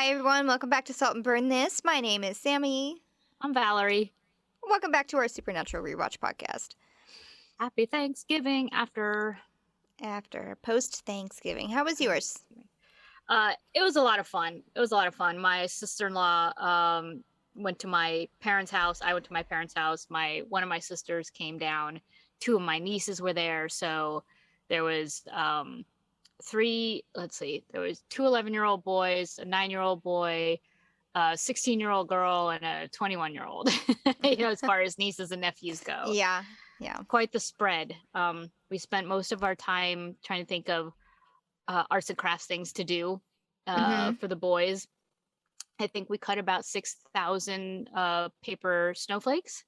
Hi, everyone. Welcome back to Salt and Burn This. My name is Sammy. I'm Valerie. Welcome back to our Supernatural Rewatch podcast. Happy Thanksgiving after Post-Thanksgiving. How was yours? It was a lot of fun. My sister-in-law went to my parents' house. I went to my parents' house. One of my sisters came down. Two of my nieces were there. So there was there was two 11-year-old boys, a 9-year-old boy, a 16-year-old girl, and a 21-year-old, as far as nieces and nephews go. Yeah. Quite the spread. We spent most of our time trying to think of arts and crafts things to do for the boys. I think we cut about 6,000 paper snowflakes.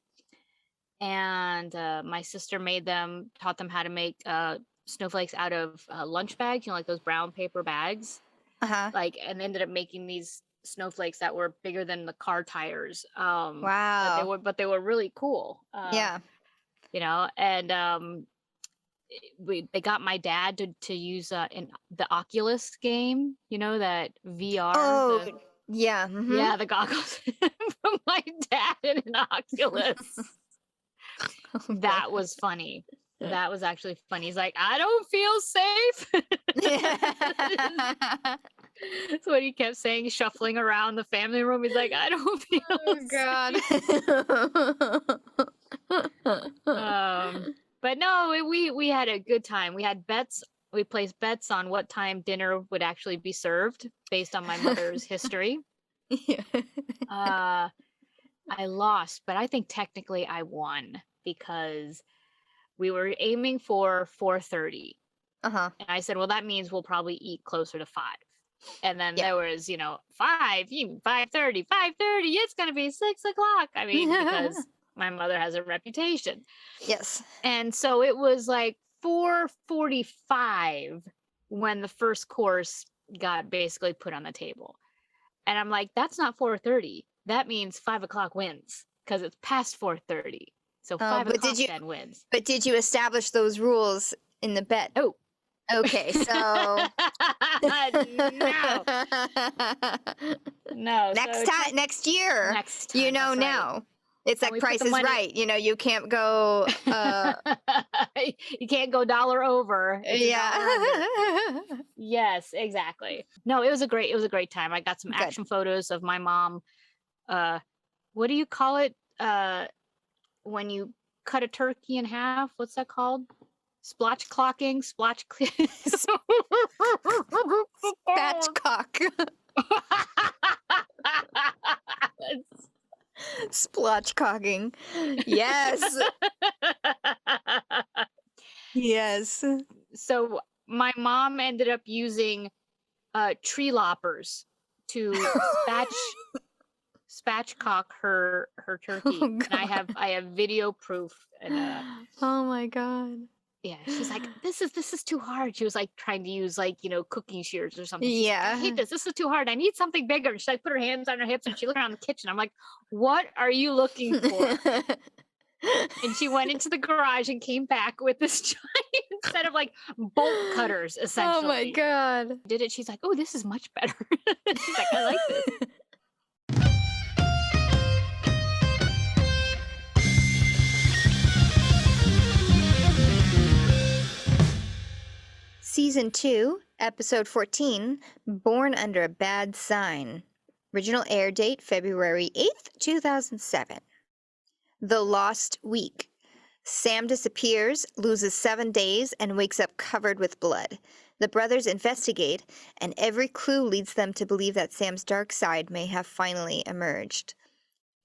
And my sister taught them how to make snowflakes out of lunch bags, like those brown paper bags. And ended up making these snowflakes that were bigger than the car tires. Wow. But they were really cool. Yeah. And they got my dad to use the Oculus game, that VR. Oh, yeah. Yeah, the goggles from my dad in an Oculus. That was funny. That was actually funny. He's like, I don't feel safe. That's what he kept saying, shuffling around the family room. He's like, I don't feel safe. But no, we had a good time. We had bets. We placed bets on what time dinner would actually be served based on my mother's history. Yeah. I lost, but I think technically I won because we were aiming for 4:30. And I said, well, that means we'll probably eat closer to 5. And then there was, 5, 5:30, it's going to be 6 o'clock. I mean, because my mother has a reputation. Yes. And so it was like 4:45 when the first course got basically put on the table. And I'm like, that's not 4:30. That means 5 o'clock wins because it's past 4:30. So 5 o'clock then wins. But did you establish those rules in the bet? Oh. Okay, so no. Next year, now. It's like Price is Right. You can't go. You can't go dollar over. Yeah. Yes, exactly. No, it was a great time. I got some action photos of my mom. What do you call it? When you cut a turkey in half, what's that called? Spatchcocking. Spatchcock. Splotchcocking. Yes. Yes. So my mom ended up using tree loppers to spatchcock her turkey. And I have video proof. And oh my God. Yeah, she's like, this is too hard. She was like trying to use cooking shears or something. She's yeah, like, I hate this. This is too hard. I need something bigger. And she put her hands on her hips and she looked around the kitchen. I'm like, what are you looking for? And she went into the garage and came back with this giant set of bolt cutters, essentially. Oh my God. Did it? She's like, oh, this is much better. She's like, I like this. Season 2, Episode 14, Born Under a Bad Sign. Original air date, February 8th, 2007. The Lost Week. Sam disappears, loses 7 days, and wakes up covered with blood. The brothers investigate, and every clue leads them to believe that Sam's dark side may have finally emerged.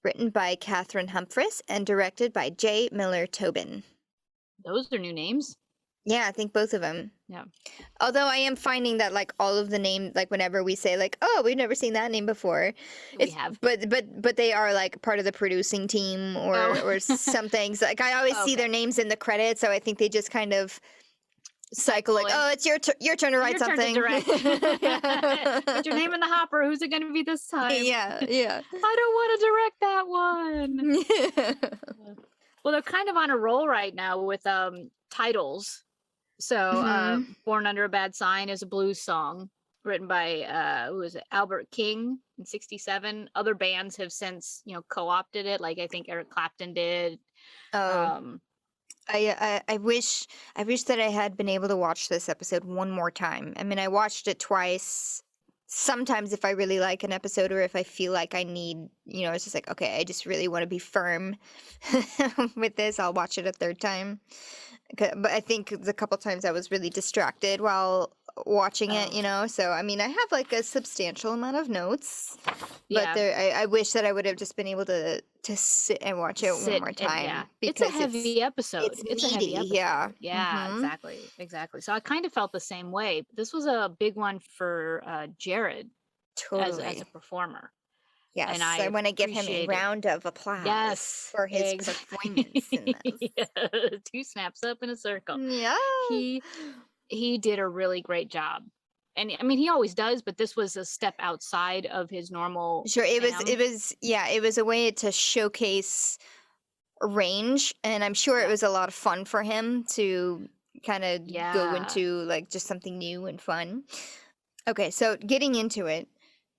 Written by Catherine Humphris and directed by J. Miller Tobin. Those are new names. Yeah, I think both of them. Yeah. Although I am finding that all of the names, whenever we say oh, we've never seen that name before. We have. But they are part of the producing team or some things. I always see their names in the credits, so I think they just kind of cycle oh, it's your turn to write something. Put your name in the hopper. Who's it going to be this time? Yeah. I don't want to direct that one. Well, they're kind of on a roll right now with titles. So Born Under a Bad Sign is a blues song. written by who was it, Albert King in '67. Other bands have since, co-opted it, like I think Eric Clapton did. Oh, Um, I wish that I had been able to watch this episode one more time. I mean, I watched it twice. Sometimes if I really like an episode or if I feel like I need, it's just like, okay, I just really want to be firm with this, I'll watch it a third time. But I think the couple times I was really distracted while watching it, oh, so I mean, I have like a substantial amount of notes, but yeah, I wish that I would have just been able to sit and watch it one sit more and yeah, time it's a because heavy it's episode. It's a heavy meaty, yeah. episode. Yeah, Mm-hmm. exactly. So I kind of felt the same way. This was a big one for Jared as a Totally. performer, and Yes, I I want to give him a appreciated. round of applause Yes, for his performance in exactly. this. Yeah, two snaps up in a circle. Yeah. He he did a really great job. And I mean, he always does, but this was a step outside of his normal Sure, Sam. it was a way to showcase range, and I'm sure it Yeah. was a lot of fun for him to kind of go Yeah. into like just something new and fun. Okay, so getting into it,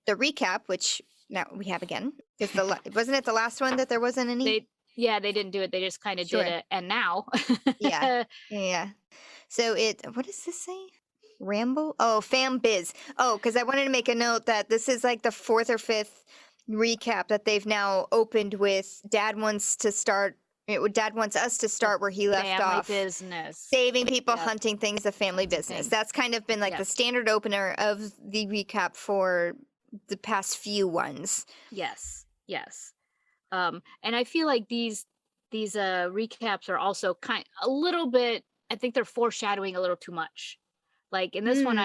the recap, which now we have again, is wasn't it the last one that there wasn't any? They didn't do it. They just kind of did Sure. it. And now Yeah. Yeah. So what does this say? Ramble? Oh, fam biz. Oh, because I wanted to make a note that this is like the fourth or fifth recap that they've now opened with Dad wants us to the start where he left family off. business. Saving people, Yep. hunting things, the family Hunting business. things. That's kind of been like the Yes. standard opener of the recap for the past few ones. Yes. And I feel like these recaps are also a little bit, I think they're foreshadowing a little too much. Like in this one, Hmm.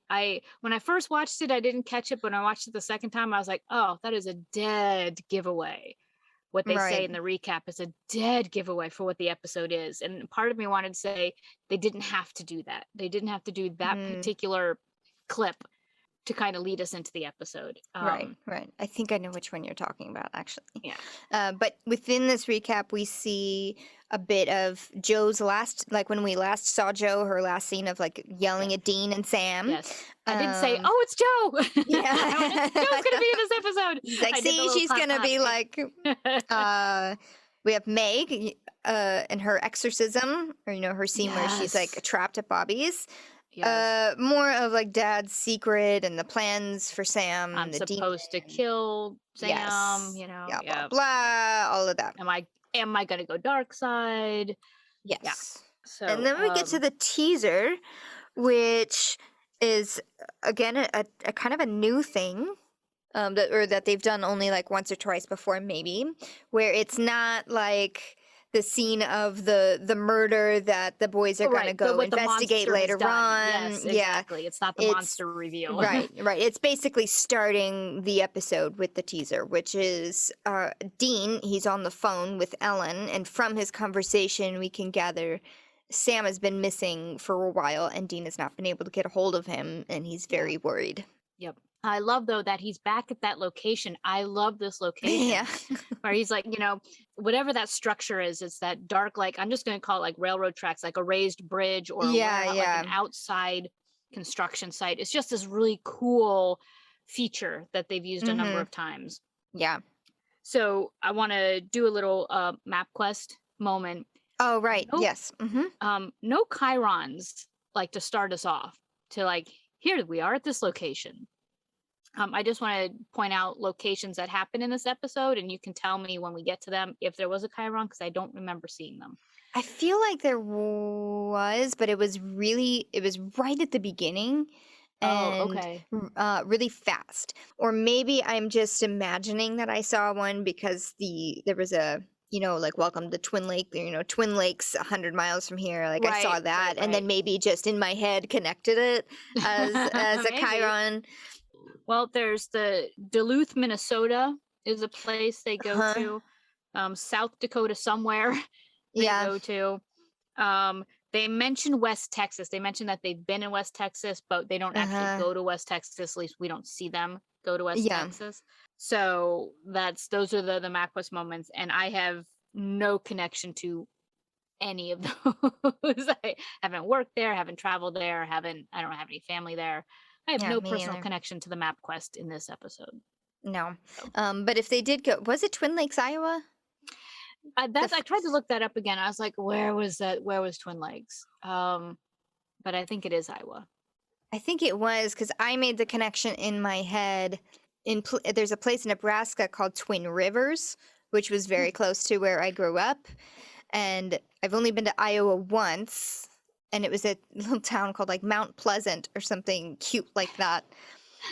I when I first watched it, I didn't catch it, but when I watched it the second time, I was like, oh, that is a dead giveaway. What they say Right. in the recap is a dead giveaway for what the episode is. And part of me wanted to say they didn't have to do that. They didn't have to do that Hmm. particular clip to kind of lead us into the episode. Right. I think I know which one you're talking about, actually. Yeah. But within this recap, we see a bit of Joe's like when we last saw Joe, her last scene of like yelling Yes. at Dean and Sam. Yes. I didn't say, Um, oh, it's Joe. yeah. I went, Joe's gonna be in this episode. He's like, I did the see, little she's clap, gonna clap. be like, we have Meg, and her exorcism, or her scene where she's like Yes. trapped at Bobby's. Yes. More of like Dad's secret and the plans for Sam, I'm the supposed to demon. kill Sam, Yes. Yeah, blah yeah. blah, all of that. Am I gonna go dark side? Yeah. Yes. And So then we get to the teaser, which is again a kind of a new thing, that they've done only like once or twice before, maybe, where it's not like the scene of the murder that the boys are gonna right, go what the investigate monster has later done. on. Yes, Yeah, exactly. It's not the it's monster reveal. right. It's basically starting the episode with the teaser, which is Dean. He's on the phone with Ellen, and from his conversation, we can gather Sam has been missing for a while, and Dean has not been able to get a hold of him, and he's Yeah. very worried. Yep. I love though that he's back at that location. I love this location. Yeah. Where he's like, whatever that structure is, it's that dark, like I'm just gonna call it like railroad tracks, like a raised bridge or Yeah, like an outside construction site. It's just this really cool feature that they've used a number Mm-hmm. of times. Yeah. So I want to do a little map quest moment. Oh, right. No, Yes. Mm-hmm. no chyrons like to start us off to like, here we are at this location. I just want to point out locations that happen in this episode, and you can tell me when we get to them if there was a chiron, because I don't remember seeing them. I feel like there was, but it was right at the beginning. Oh, And okay. really fast. Or maybe I'm just imagining that I saw one because there was a, like welcome to Twin Lake, Twin Lakes 100 miles from here. Like I saw Right, that, and then right. maybe just in my head connected it as a Maybe. Chiron. Well, there's the Duluth, Minnesota is a place they go Huh? to. South Dakota somewhere they Yeah. go to. They mention West Texas. They mention that they've been in West Texas, but they don't actually go to West Texas. At least we don't see them go to West Yeah. Texas. So those are the MapQuest moments, and I have no connection to any of those. I haven't worked there, haven't traveled there, I don't have any family there. I have Yeah, no me personal neither. connection to the map quest in this episode. No. So But if they did go, was it Twin Lakes, Iowa? The I tried to first. look that up again. I was like, where was that? Where was Twin Lakes? But I think it is Iowa. I think it was because I made the connection in my head. There's a place in Nebraska called Twin Rivers, which was very close to where I grew up. And I've only been to Iowa once, and it was a little town called like Mount Pleasant or something cute like that.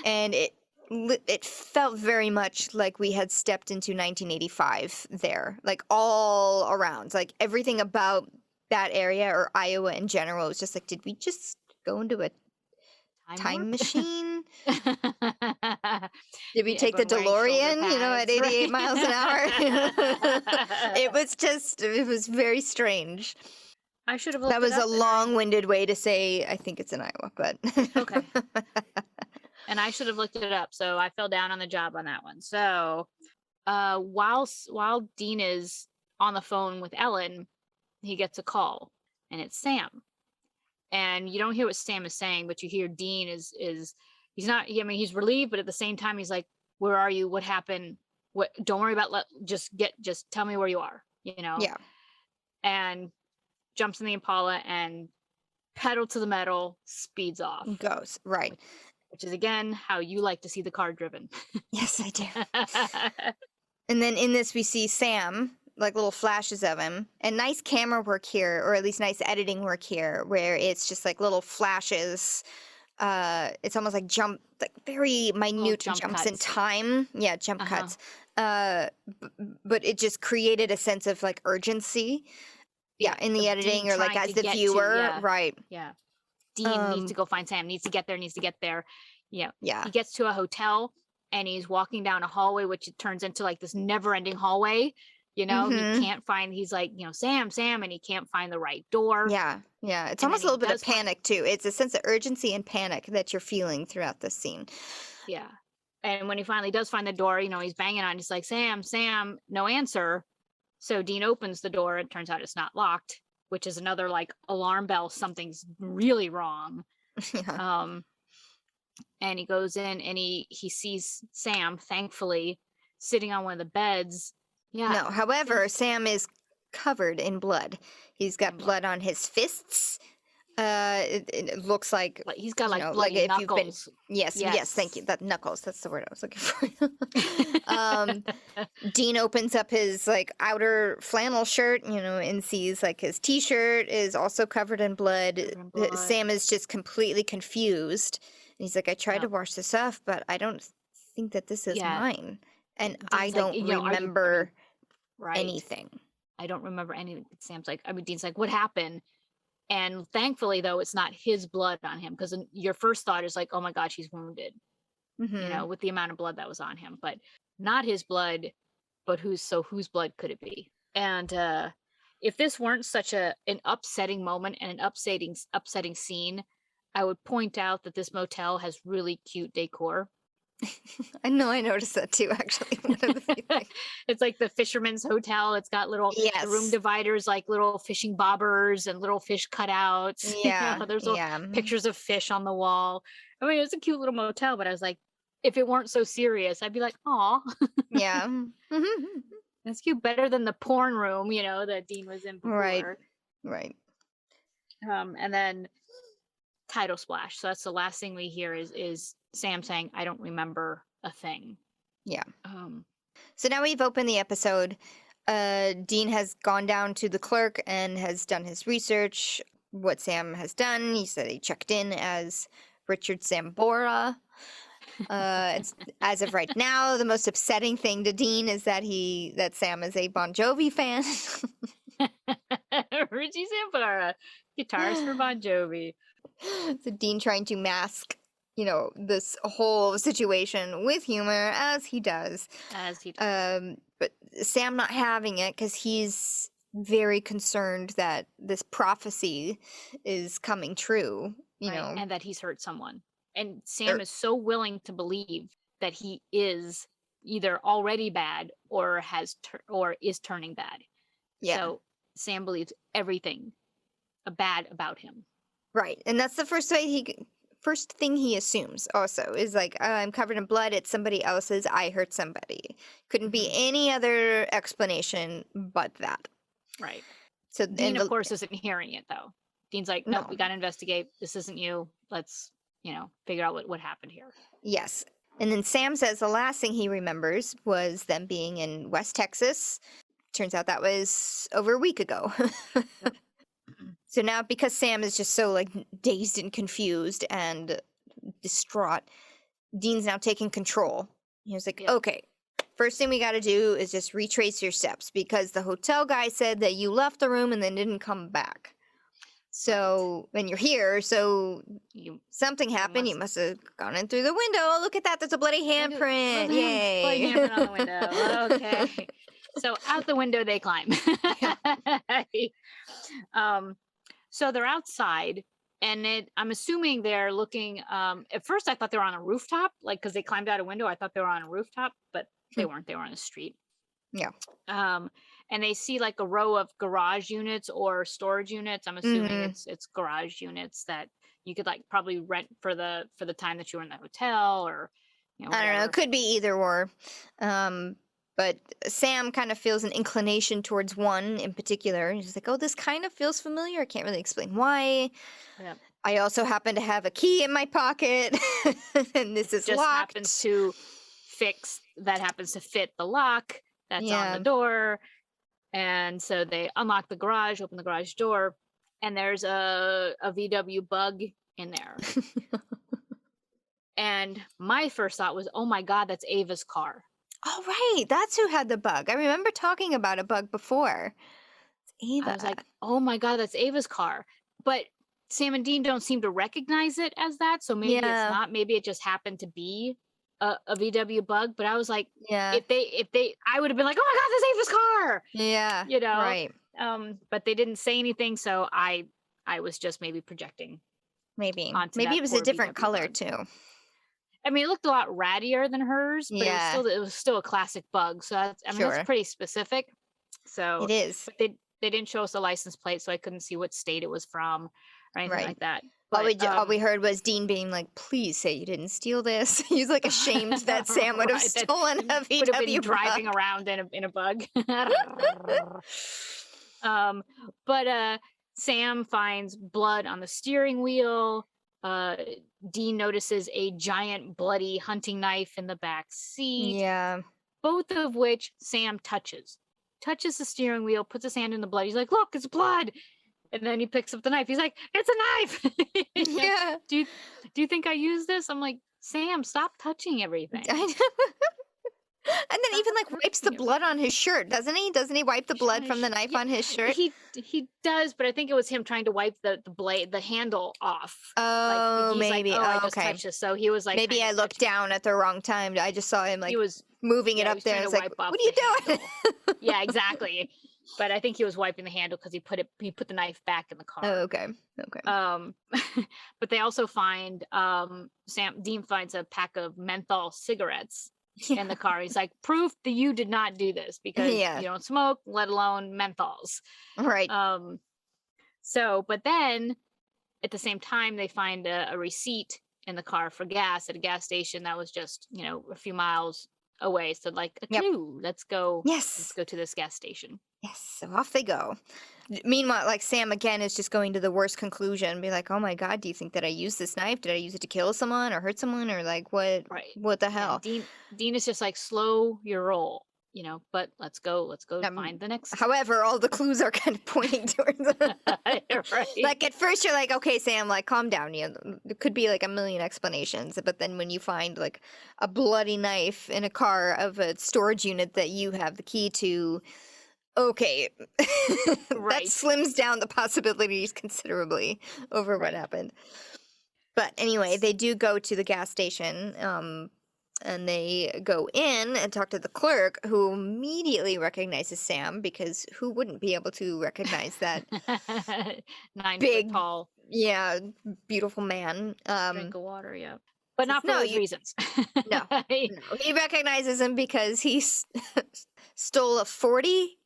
And it felt very much like we had stepped into 1985 there, like all around, like everything about that area or Iowa in general was just like, did we just go into a Time time warp. machine? Did we take the Everyone wearing shoulder DeLorean, at pads, 88 right? miles an hour? It was very strange. I should have That looked it was a up. long-winded way to say I think it's in Iowa, but Okay. And I should have looked it up, so I fell down on the job on that one. So, while Dean is on the phone with Ellen, he gets a call, and it's Sam. And you don't hear what Sam is saying, but you hear Dean is he's not. I mean, he's relieved, but at the same time, he's like, "Where are you? What happened? What? Don't worry about. Just tell me where you are. Yeah, And jumps in the Impala and pedal to the metal, speeds off. goes right. Which is again how you like to see the car driven. Yes, I do. And then in this, we see Sam, like little flashes of him, and nice camera work here, or at least nice editing work here, where it's just like little flashes. It's almost like like very minute jump jumps in cuts. time. Yeah, jump Uh-huh. cuts. But it just created a sense of like urgency. Yeah, in the editing, Dean or like trying as to the get to- viewer, yeah, right? Yeah. Dean needs to go find Sam, needs to get there. Yeah. He gets to a hotel and he's walking down a hallway, which it turns into like this never ending hallway. He can't find, he's like, Sam, and he can't find the right door. Yeah, yeah. It's And almost a then little he bit of does find- panic too. It's a sense of urgency and panic that you're feeling throughout this scene. Yeah. And when he finally does find the door, he's banging on, he's like, Sam, no answer. So Dean opens the door and turns out it's not locked, which is another like alarm bell. Something's really wrong. Yeah. And he goes in and he sees Sam, thankfully, sitting on one of the beds. Yeah. No, however, Sam is covered in blood. He's got blood on his fists. It looks like he's got like like bloody if you've been knuckles. yes, thank you. That knuckles, that's the word I was looking for. Dean opens up his like outer flannel shirt, and sees like his t-shirt is also covered in blood. Sam is just completely confused. And he's like, I tried to wash this off, but I don't think that this is mine. And Dean's I don't remember anything. I don't remember anything. Sam's like, Dean's like, what happened? And thankfully, though, it's not his blood on him, because your first thought is like, oh my gosh, he's wounded, with the amount of blood that was on him, but not his blood. But whose blood could it be? And if this weren't such an upsetting moment and an upsetting scene, I would point out that this motel has really cute decor. I know, I noticed that too, actually. It's like the fisherman's hotel. It's got little room dividers, like little fishing bobbers and little fish cutouts. Yeah. There's little pictures of fish on the wall. I mean, it's a cute little motel, but I was like, if it weren't so serious, I'd be like, aw. Yeah. That's cute. Better than the porn room, that Dean was in before. Right. And then title splash. So that's the last thing we hear is Sam saying, I don't remember a thing. Yeah. So now we've opened the episode. Dean has gone down to the clerk and has done his research. What Sam has done, he said he checked in as Richard Zambora. It's, as of right now, the most upsetting thing to Dean is that Sam is a Bon Jovi fan. Richie Zambora, guitarist for Bon Jovi. So Dean trying to mask, this whole situation with humor, as he does. But Sam not having it, because he's very concerned that this prophecy is coming true, and that he's hurt someone. And Sam is so willing to believe that he is either already bad or is turning bad. Yeah. So Sam believes everything bad about him. Right. And that's the first way first thing he assumes also is like, I'm covered in blood. It's somebody else's. I hurt somebody. Couldn't be any other explanation but that. Right. So Dean, of course, isn't hearing it, though. Dean's like, nope, we no. got to investigate. This isn't you. Let's, figure out what happened here. Yes. And then Sam says the last thing he remembers was them being in West Texas. Turns out that was over a week ago. So now, because Sam is just so like dazed and confused and distraught, Dean's now taking control. He was like, okay, first thing we got to do is just retrace your steps, because the hotel guy said that you left the room and then didn't come back. So, and you're here, so something happened. You must have gone in through the window. Oh, look at that. There's a bloody handprint. Yay. Bloody handprint on the window. Okay. So out the window they climb. So they're outside, and I'm assuming they're looking, at first I thought they were on a rooftop, like, because they climbed out a window. I thought they were on a rooftop, but they weren't. They were on the street. Yeah. And they see like a row of garage units or storage units. I'm assuming it's garage units that you could like probably rent for the time that you were in the hotel, or I don't know. It could be either or. But Sam kind of feels an inclination towards one in particular. He's like, oh, this kind of feels familiar. I can't really explain why. Yeah. I also happen to have a key in my pocket, and this is just locked. happens to fit the lock that's on the door. And so they unlock the garage, open the garage door, and there's a VW bug in there. And my first thought was, oh my God, that's Ava's car. Oh, right. That's who had the bug. I remember talking about a bug before. It's Ava. I was like, oh my God, that's Ava's car. But Sam and Dean don't seem to recognize it as that. So maybe it's not. Maybe it just happened to be a VW bug. But I was like, if they, I would have been like, oh my God, that's Ava's car. Yeah. Right. But they didn't say anything. So I was just maybe projecting. Maybe it was a different color bug. too. I mean, it looked a lot rattier than hers, but it was still a classic bug. So that's pretty specific. So it is. But they didn't show us the license plate, so I couldn't see what state it was from or anything like that. But, all we heard was Dean being like, "Please say you didn't steal this." He's like ashamed that Sam would have stolen a VW would have been bug. driving around in a bug. But Sam finds blood on the steering wheel. Dean notices a giant bloody hunting knife in the back seat. Yeah. Both of which Sam touches the steering wheel, puts his hand in the blood. He's like, look, it's blood. And then he picks up the knife. He's like, it's a knife. Yeah. Do you think I use this? I'm like, Sam, stop touching everything. And then even like wipes the blood on his shirt, doesn't he? Doesn't he wipe the blood from the knife on his shirt? He does, but I think it was him trying to wipe the blade, the handle off. Oh, like, maybe. Like, I just touched this. So he was like, maybe I looked down at the wrong time. I just saw him like he was moving it up there. And I was like, what are you doing? Yeah, exactly. But I think he was wiping the handle because he put the knife back in the car. Oh, okay. But they also find Dean finds a pack of menthol cigarettes in the car. He's like, proof that you did not do this, because you don't smoke, let alone menthols. Right. But then at the same time they find a receipt in the car for gas at a gas station that was just a few miles away. So like a clue. Let's go to this gas station. Yes, so off they go. Meanwhile, like Sam again is just going to the worst conclusion, be like, "Oh my God, do you think that I used this knife? Did I use it to kill someone or hurt someone, or like what? Right. What the hell?" And Dean is just like, slow your roll, But let's go find the next. However, all the clues are kind of pointing towards. Right. Like at first, you're like, "Okay, Sam, like calm down." There could be like a million explanations, but then when you find like a bloody knife in a car of a storage unit that you have the key to. Okay, that slims down the possibilities considerably over what happened. But anyway, they do go to the gas station, and they go in and talk to the clerk, who immediately recognizes Sam, because who wouldn't be able to recognize that 9 big, foot tall, beautiful man? Drink of water, but not for those reasons. No, he recognizes him because he stole a 40.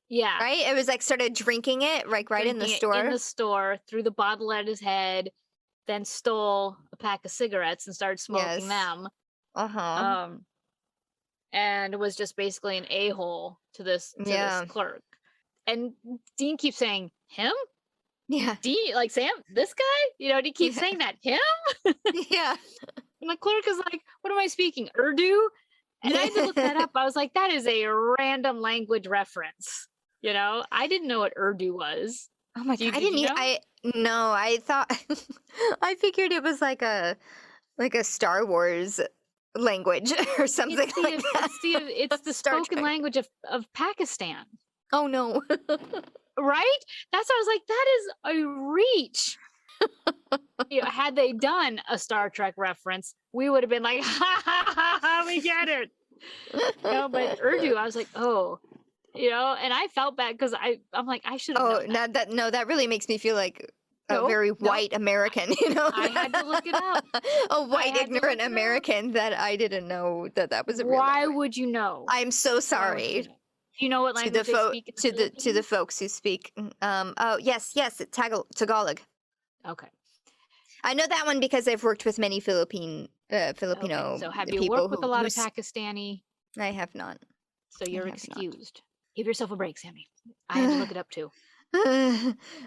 Yeah. Right? It was like started drinking it right in the store. In the store, threw the bottle at his head, then stole a pack of cigarettes and started smoking Yes. them. Uh-huh. And was just basically an a-hole to this Yeah. clerk. And Dean keeps saying, him? Yeah. Dean, like Sam, this guy? You know, and he keeps Yeah. saying that, him? Yeah. And the clerk is like, what am I speaking? Urdu? And I had to look that up. I was like, that is a random language reference. You know, I didn't know what Urdu was. Oh my God. I Did didn't you know? no, I thought I figured it was like a Star Wars language or something like that. It's the Star spoken Trek. language of Pakistan. Oh no. Right? That's what I was like, that is a reach. You know, had they done a Star Trek reference, we would have been like, ha ha ha ha, we get it. No, but Urdu, I was like, oh, you know, and I felt bad because I'm like, I should have known that. That really makes me feel like a No, very no, white American, you know. I had to look it up. A white had to look ignorant it up. American that I didn't know that was a real Why language. would you know? I'm so Why would you sorry know? Do you know what to the language they speak in the to the Philippines? folks who speak. Oh yes, it's Tagalog. Okay. I know that one because I've worked with many Filipino Okay. So have you people worked with a lot who of Pakistani? I have not. So you're have not. excused. Give yourself a break, Sammy. I had to look it up too.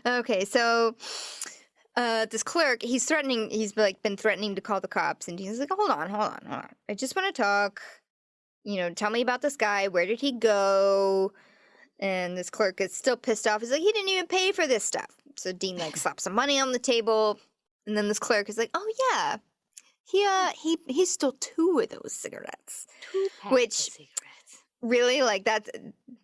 Okay, so this clerk, he's like been threatening to call the cops, and he's like, hold on. I just want to talk. You know, tell me about this guy. Where did he go? And this clerk is still pissed off. He's like, he didn't even pay for this stuff. So Dean like slaps some money on the table, and then this clerk is like, oh yeah, he stole 2 of those cigarettes. 2 packs Which of cigarettes. really, like, that's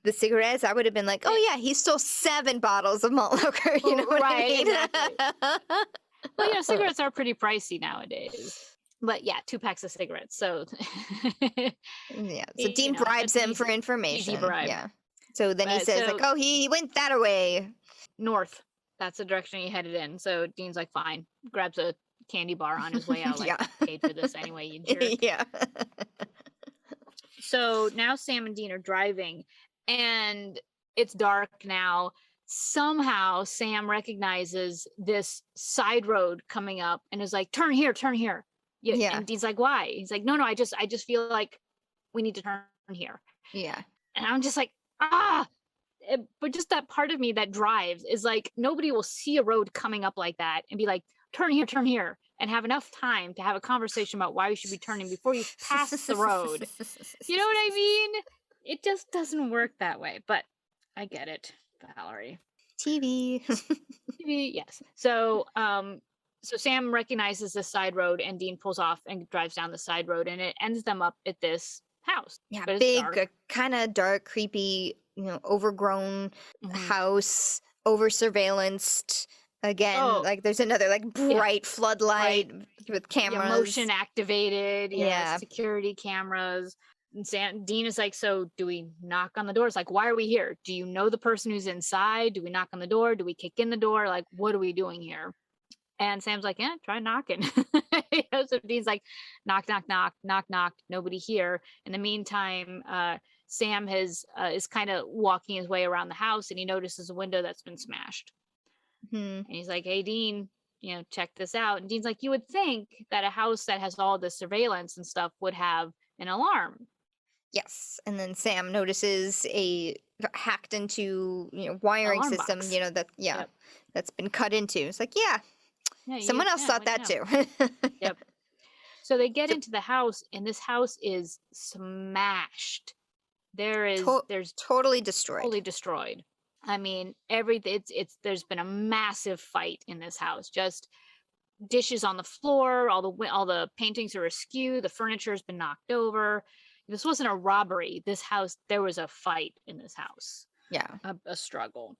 the cigarettes, I would have been like, oh yeah, he stole 7 bottles of malt liquor. You know what I Right, mean? exactly. Well, you know, cigarettes are pretty pricey nowadays. But yeah, 2 packs of cigarettes. So Yeah. So you Dean know, bribes that's him for easy information. bribe. Yeah. So then he But says like, oh, he went that away. north. That's the direction he headed in. So Dean's like, fine. Grabs a candy bar on his way out. Like, Yeah. I paid for this anyway, you jerk. Yeah. So now Sam and Dean are driving, and it's dark now. Somehow Sam recognizes this side road coming up and is like, turn here, turn here. Yeah. And Dean's like, why? He's like, no, I just feel like we need to turn here. Yeah. And I'm just like, but just that part of me that drives is like, nobody will see a road coming up like that and be like, turn here, and have enough time to have a conversation about why we should be turning before you pass the road. You know what I mean? It just doesn't work that way, but I get it, Valerie. TV. TV, yes. So, so Sam recognizes this side road, and Dean pulls off and drives down the side road, and it ends them up at this house. Yeah, but it's big, kind of dark, creepy, you know, overgrown house, over surveillanced. Again, like there's another like bright floodlight with cameras. Yeah, motion activated, security cameras. And Dean is like, so do we knock on the door? It's like, why are we here? Do you know the person who's inside? Do we knock on the door? Do we kick in the door? Like, what are we doing here? And Sam's like, yeah, try knocking. So Dean's like, knock, knock, knock, knock, knock. Nobody here. In the meantime, Sam is kind of walking his way around the house, and he notices a window that's been smashed. And he's like, hey, Dean, you know, check this out. And Dean's like, you would think that a house that has all this surveillance and stuff would have an alarm. Yes. And then Sam notices a hacked into, you know, wiring Alarm system, box. you know, that, that's been cut into. It's like, someone else thought that too. Yep. So they get into the house, and this house is smashed. There's totally destroyed. Totally destroyed. I mean, there's been a massive fight in this house. Just dishes on the floor, all the paintings are askew, the furniture's been knocked over. This wasn't a robbery. This house, there was a fight in this house. Yeah. A struggle.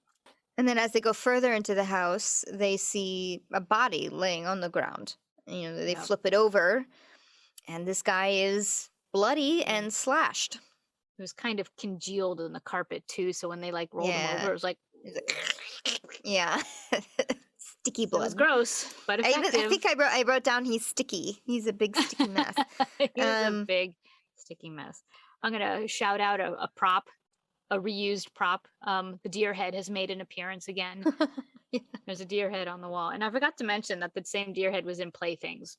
And then as they go further into the house, they see a body laying on the ground. You know, they flip it over, and this guy is bloody and slashed. It was kind of congealed in the carpet too, so when they like rolled him over, it was like, yeah, sticky blood. It was gross, but effective. I think I wrote down he's sticky. He's a big sticky mess. He's a big sticky mess. I'm gonna shout out a prop, a reused prop. The deer head has made an appearance again. There's a deer head on the wall. And I forgot to mention that the same deer head was in Playthings.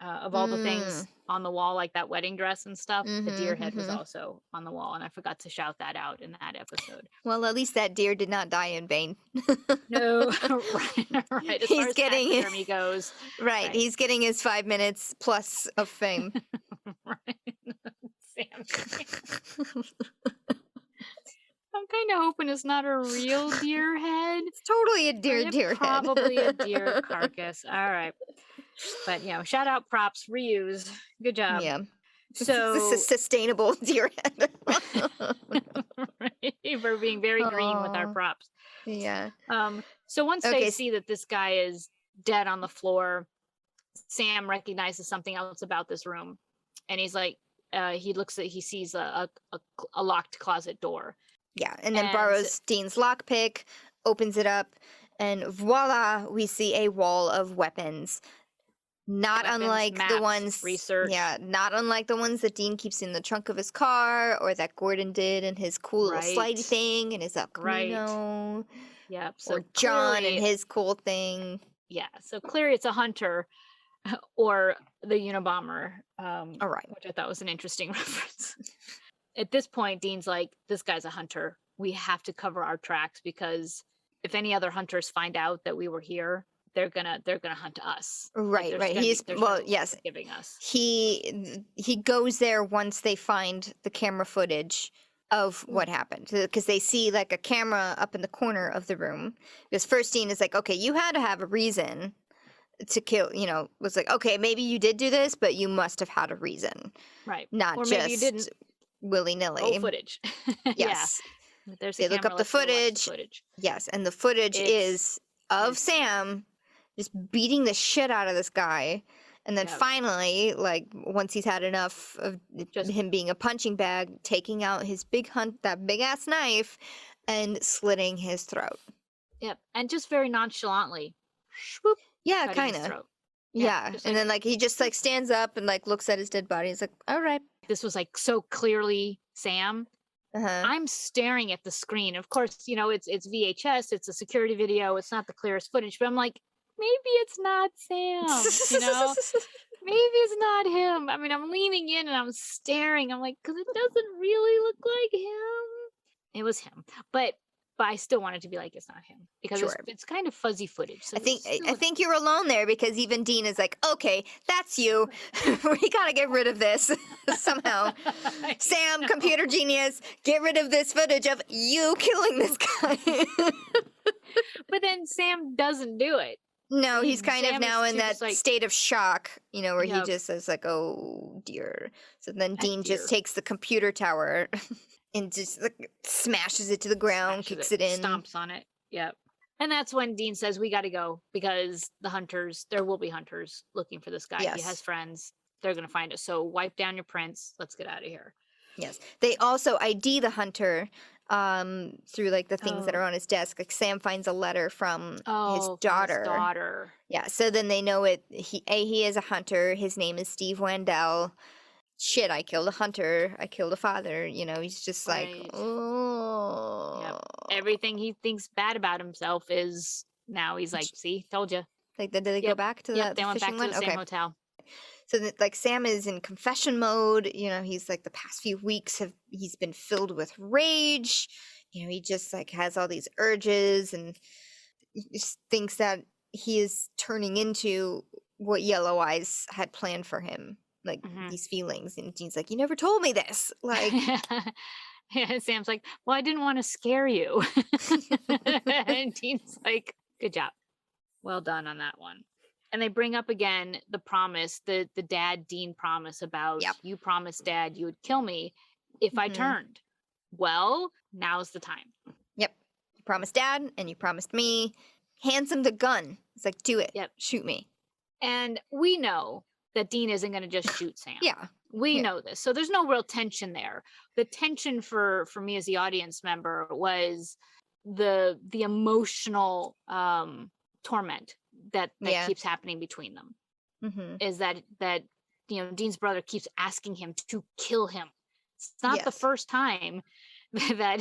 Of all the Mm. things on the wall, like that wedding dress and stuff, the deer Mm-hmm, head was mm-hmm. also on the wall. And I forgot to shout that out in that episode. Well, at least that deer did not die in vain. No, right, right. As far He's as getting taxidermy goes, right. right. He's getting his 5 minutes plus of fame. Right. Sam. I'm kind of hoping it's not a real deer head, It's totally a but it deer head. probably a deer carcass. All right. But, shout out, props, reuse. Good job. Yeah. This is a So, sustainable deer head. right, we're being very green with our Oh, props. yeah. So once they Okay. see that this guy is dead on the floor, Sam recognizes something else about this room, and he's like, he sees a locked closet door. Yeah, and then And borrows Dean's lockpick, opens it up, and voila, we see a wall of weapons. Not weapons, unlike the maps, ones, research. yeah, not unlike the ones that Dean keeps in the trunk of his car, or that Gordon did in his cool little slidey Right. thing in his El Camino, Yep. So or John and clearly, his cool thing. yeah. So clearly, it's a hunter or the Unabomber, All right. which I thought was an interesting reference. At this point, Dean's like, "This guy's a hunter. We have to cover our tracks because if any other hunters find out that we were here, they're gonna hunt us. Right, right. Yes. Giving us. He goes there once they find the camera footage of what happened, because they see like a camera up in the corner of the room. Because first Dean is like, okay, you had to have a reason to kill, was like, okay, maybe you did do this, but you must have had a reason, Right? not Or just maybe you didn't. willy-nilly. Footage. Yes. Yeah. There's They look up the footage. Yes, and the footage is of Sam just beating the shit out of this guy. And then finally, like, once he's had enough of him being a punching bag, taking out his that big ass knife and slitting his throat. Yep. And just very nonchalantly. Swoop, yeah, kind of. Yeah. And then like he just like stands up and like looks at his dead body. He's like, all right. This was like so clearly Sam. Uh-huh. I'm staring at the screen. Of course, it's VHS, it's a security video, it's not the clearest footage, but I'm like, maybe it's not Sam, maybe it's not him. I mean, I'm leaning in and I'm staring. I'm like, because it doesn't really look like him. It was him, but I still wanted to be like, it's not him, because it's kind of fuzzy footage. So I think you're alone there, because even Dean is like, okay, that's you. We gotta get rid of this somehow. Sam, computer genius, get rid of this footage of you killing this guy. But then Sam doesn't do it. No, he's kind of now in that state of shock, where he just says like, oh dear. So then Dean just takes the computer tower and just like smashes it to the ground, kicks it in. Stomps on it. Yep. And that's when Dean says, we got to go, because there will be hunters looking for this guy. Yes. He has friends. They're going to find us. So wipe down your prints. Let's get out of here. Yes. They also ID the hunter through like the things that are on his desk. Like Sam finds a letter from his daughter. Yeah. So then they know it. He is a hunter. His name is Steve Wandell. Shit, I killed a hunter. I killed a father. He's just like, oh. Yep. Everything he thinks bad about himself is now he's like, see, told you. Like, did they go back to the they went back to the same hotel. So like Sam is in confession mode. He's like, the past few weeks he's been filled with rage. He just like has all these urges and just thinks that he is turning into what Yellow Eyes had planned for him. Like these feelings, and Dean's like, you never told me this. Like, yeah, Sam's like, well, I didn't want to scare you. And Dean's like, good job, well done on that one. And they bring up again the promise, the dad Dean promise about, you promised Dad you would kill me if I turned. Well, now's the time. Yep, you promised Dad, and you promised me. Hands him the gun. It's like, do it. Yep, shoot me. And we know that Dean isn't going to just shoot Sam. Yeah. We know this. So there's no real tension there. The tension for me as the audience member was the emotional torment that keeps happening between them. Is that Dean's brother keeps asking him to kill him. It's not the first time that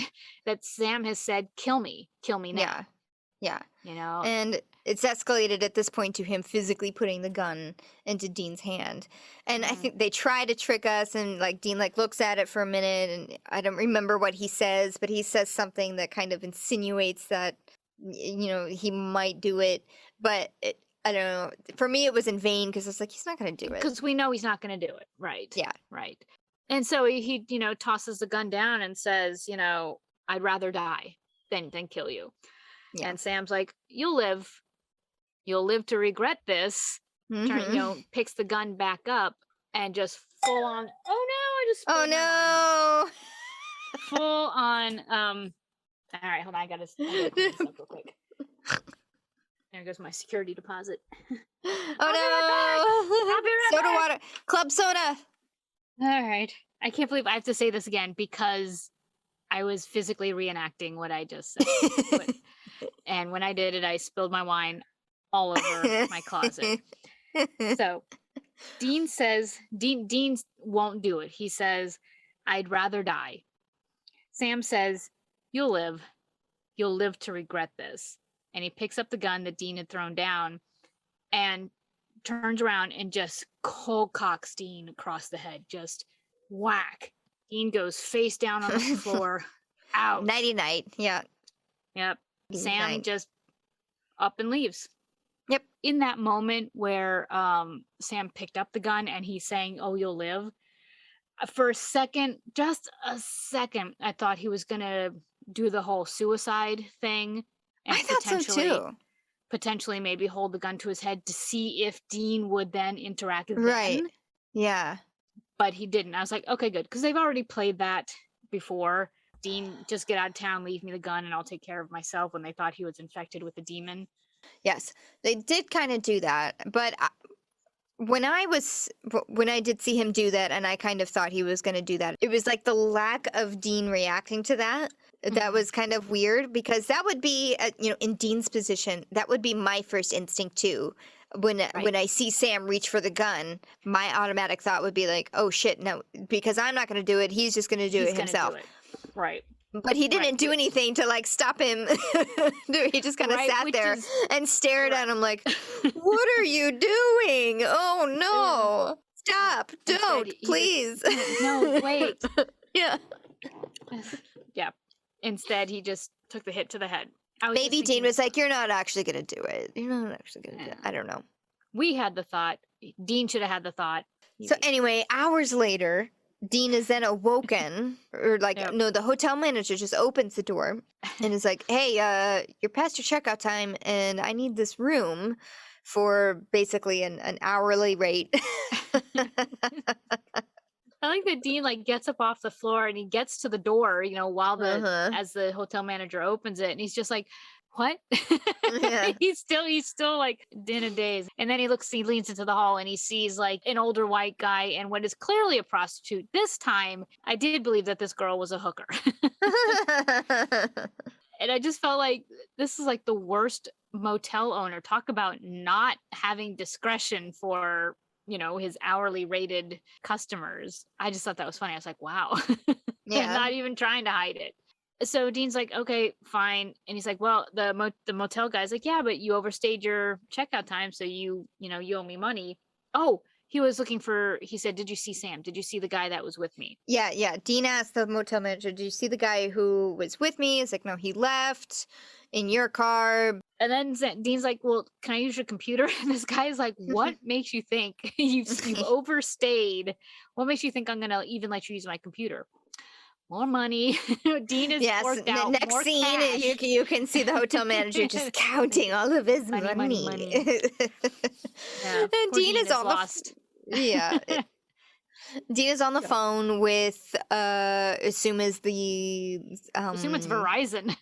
Sam has said, kill me now. Yeah. You know? And it's escalated at this point to him physically putting the gun into Dean's hand. And I think they try to trick us, and like Dean like looks at it for a minute, and I don't remember what he says, but he says something that kind of insinuates that he might do it. But I don't know. For me, it was in vain because it's like he's not going to do it. Because we know he's not going to do it. Right. Yeah. Right. And so he tosses the gun down and says, I'd rather die than kill you. Yeah. And Sam's like, you'll live to regret this. Picks the gun back up and just full on. Oh no! I just. Oh no! Full on. All right, hold on. I gotta clean this up real quick. There goes my security deposit. Oh I'll be right soda back. water, club soda. All right. I can't believe I have to say this again because I was physically reenacting what I just said. And when I did it, I spilled my wine all over my closet. So Dean says, Dean won't do it. He says, I'd rather die. Sam says, you'll live to regret this. And he picks up the gun that Dean had thrown down and turns around and just cold cocks Dean across the head. Just whack. Dean goes face down on the floor. Ouch. Nighty night. Yeah. Yep. Sam just up and leaves. Yep. In that moment where Sam picked up the gun and he's saying, oh, you'll live. For a second, just a second, I thought he was going to do the whole suicide thing. And I thought so too. Potentially maybe hold the gun to his head to see if Dean would then interact again. Right. Yeah. But he didn't. I was like, okay, good. Because they've already played that before. Dean, just get out of town, leave me the gun, and I'll take care of myself, when they thought he was infected with a demon. Yes, they did kind of do that. But when I did see him do that, and I kind of thought he was going to do that, it was like the lack of Dean reacting to that. That was kind of weird, because that would be, in Dean's position, that would be my first instinct too. When I see Sam reach for the gun, my automatic thought would be like, oh shit, no, because I'm not going to do it. He's just going to do it himself. Right. But he didn't do anything to like stop him. He just kind of sat there and stared at him like, what are you doing? Oh no, stop, don't, please. No, wait. Yeah. Yeah. Instead, he just took the hit to the head. Maybe Dean was like, you're not actually going to do it. You're not actually going to do it. I don't know. We had the thought. Dean should have had the thought. So anyway, hours later, Dean is then awoken, or the hotel manager just opens the door and is like, hey, you're past your checkout time and I need this room for basically an hourly rate. I like that Dean gets up off the floor and he gets to the door, while as the hotel manager opens it, and he's just like, what? Yeah. he's still like in a daze. And then he leans into the hall and he sees like an older white guy and what is clearly a prostitute. This time I did believe that this girl was a hooker. And I just felt like this is like the worst motel owner. Talk about not having discretion for his hourly rated customers. I just thought that was funny. I was like, wow. Yeah. Not even trying to hide it. So Dean's like, okay, fine. And he's like, well, the motel guy's like, yeah, but you overstayed your checkout time, so you owe me money. Oh, he said, did you see Sam? Did you see the guy that was with me? Yeah. Dean asked the motel manager, did you see the guy who was with me? It's like, no, he left in your car. And then Dean's like, well, can I use your computer? And this guy's like, what makes you think you've overstayed? What makes you think I'm going to even let you use my computer? More money. Dean is forked out. Next more scene, cash. You can see the hotel manager just counting all of his money. Yeah, and Dean is on lost. Yeah. Dean is on the phone with assume it's Verizon.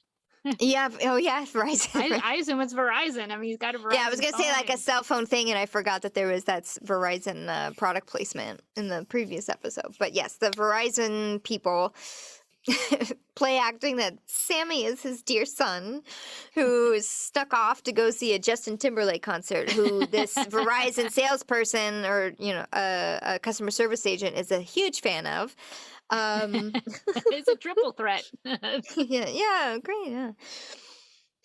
Yeah. Oh yeah, Verizon. I assume it's Verizon. I mean, he's got a Verizon. Yeah, I was gonna say like a cell phone thing, and I forgot that there was that Verizon product placement in the previous episode. But yes, the Verizon people play acting that Sammy is his dear son, who is stuck off to go see a Justin Timberlake concert. Who this Verizon salesperson or a customer service agent is a huge fan of. It's a triple threat. Yeah, great. Yeah.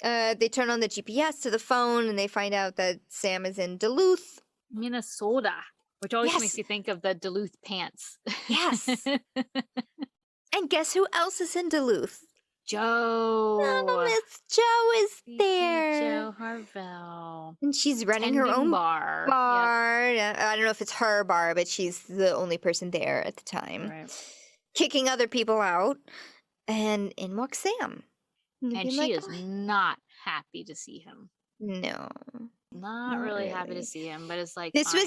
They turn on the GPS to the phone and they find out that Sam is in Duluth. Minnesota, which always makes Yes. you think of the Duluth pants. Yes. And guess who else is in Duluth? Joe. Miss Joe is We see there. Joe Harville. And she's running her Tending own bar. bar. I don't know if it's her bar, but she's the only person there at the time. Right. Kicking other people out. And in walks Sam. And she is not happy to see him. No. Not really happy to see him, but it's like This fine.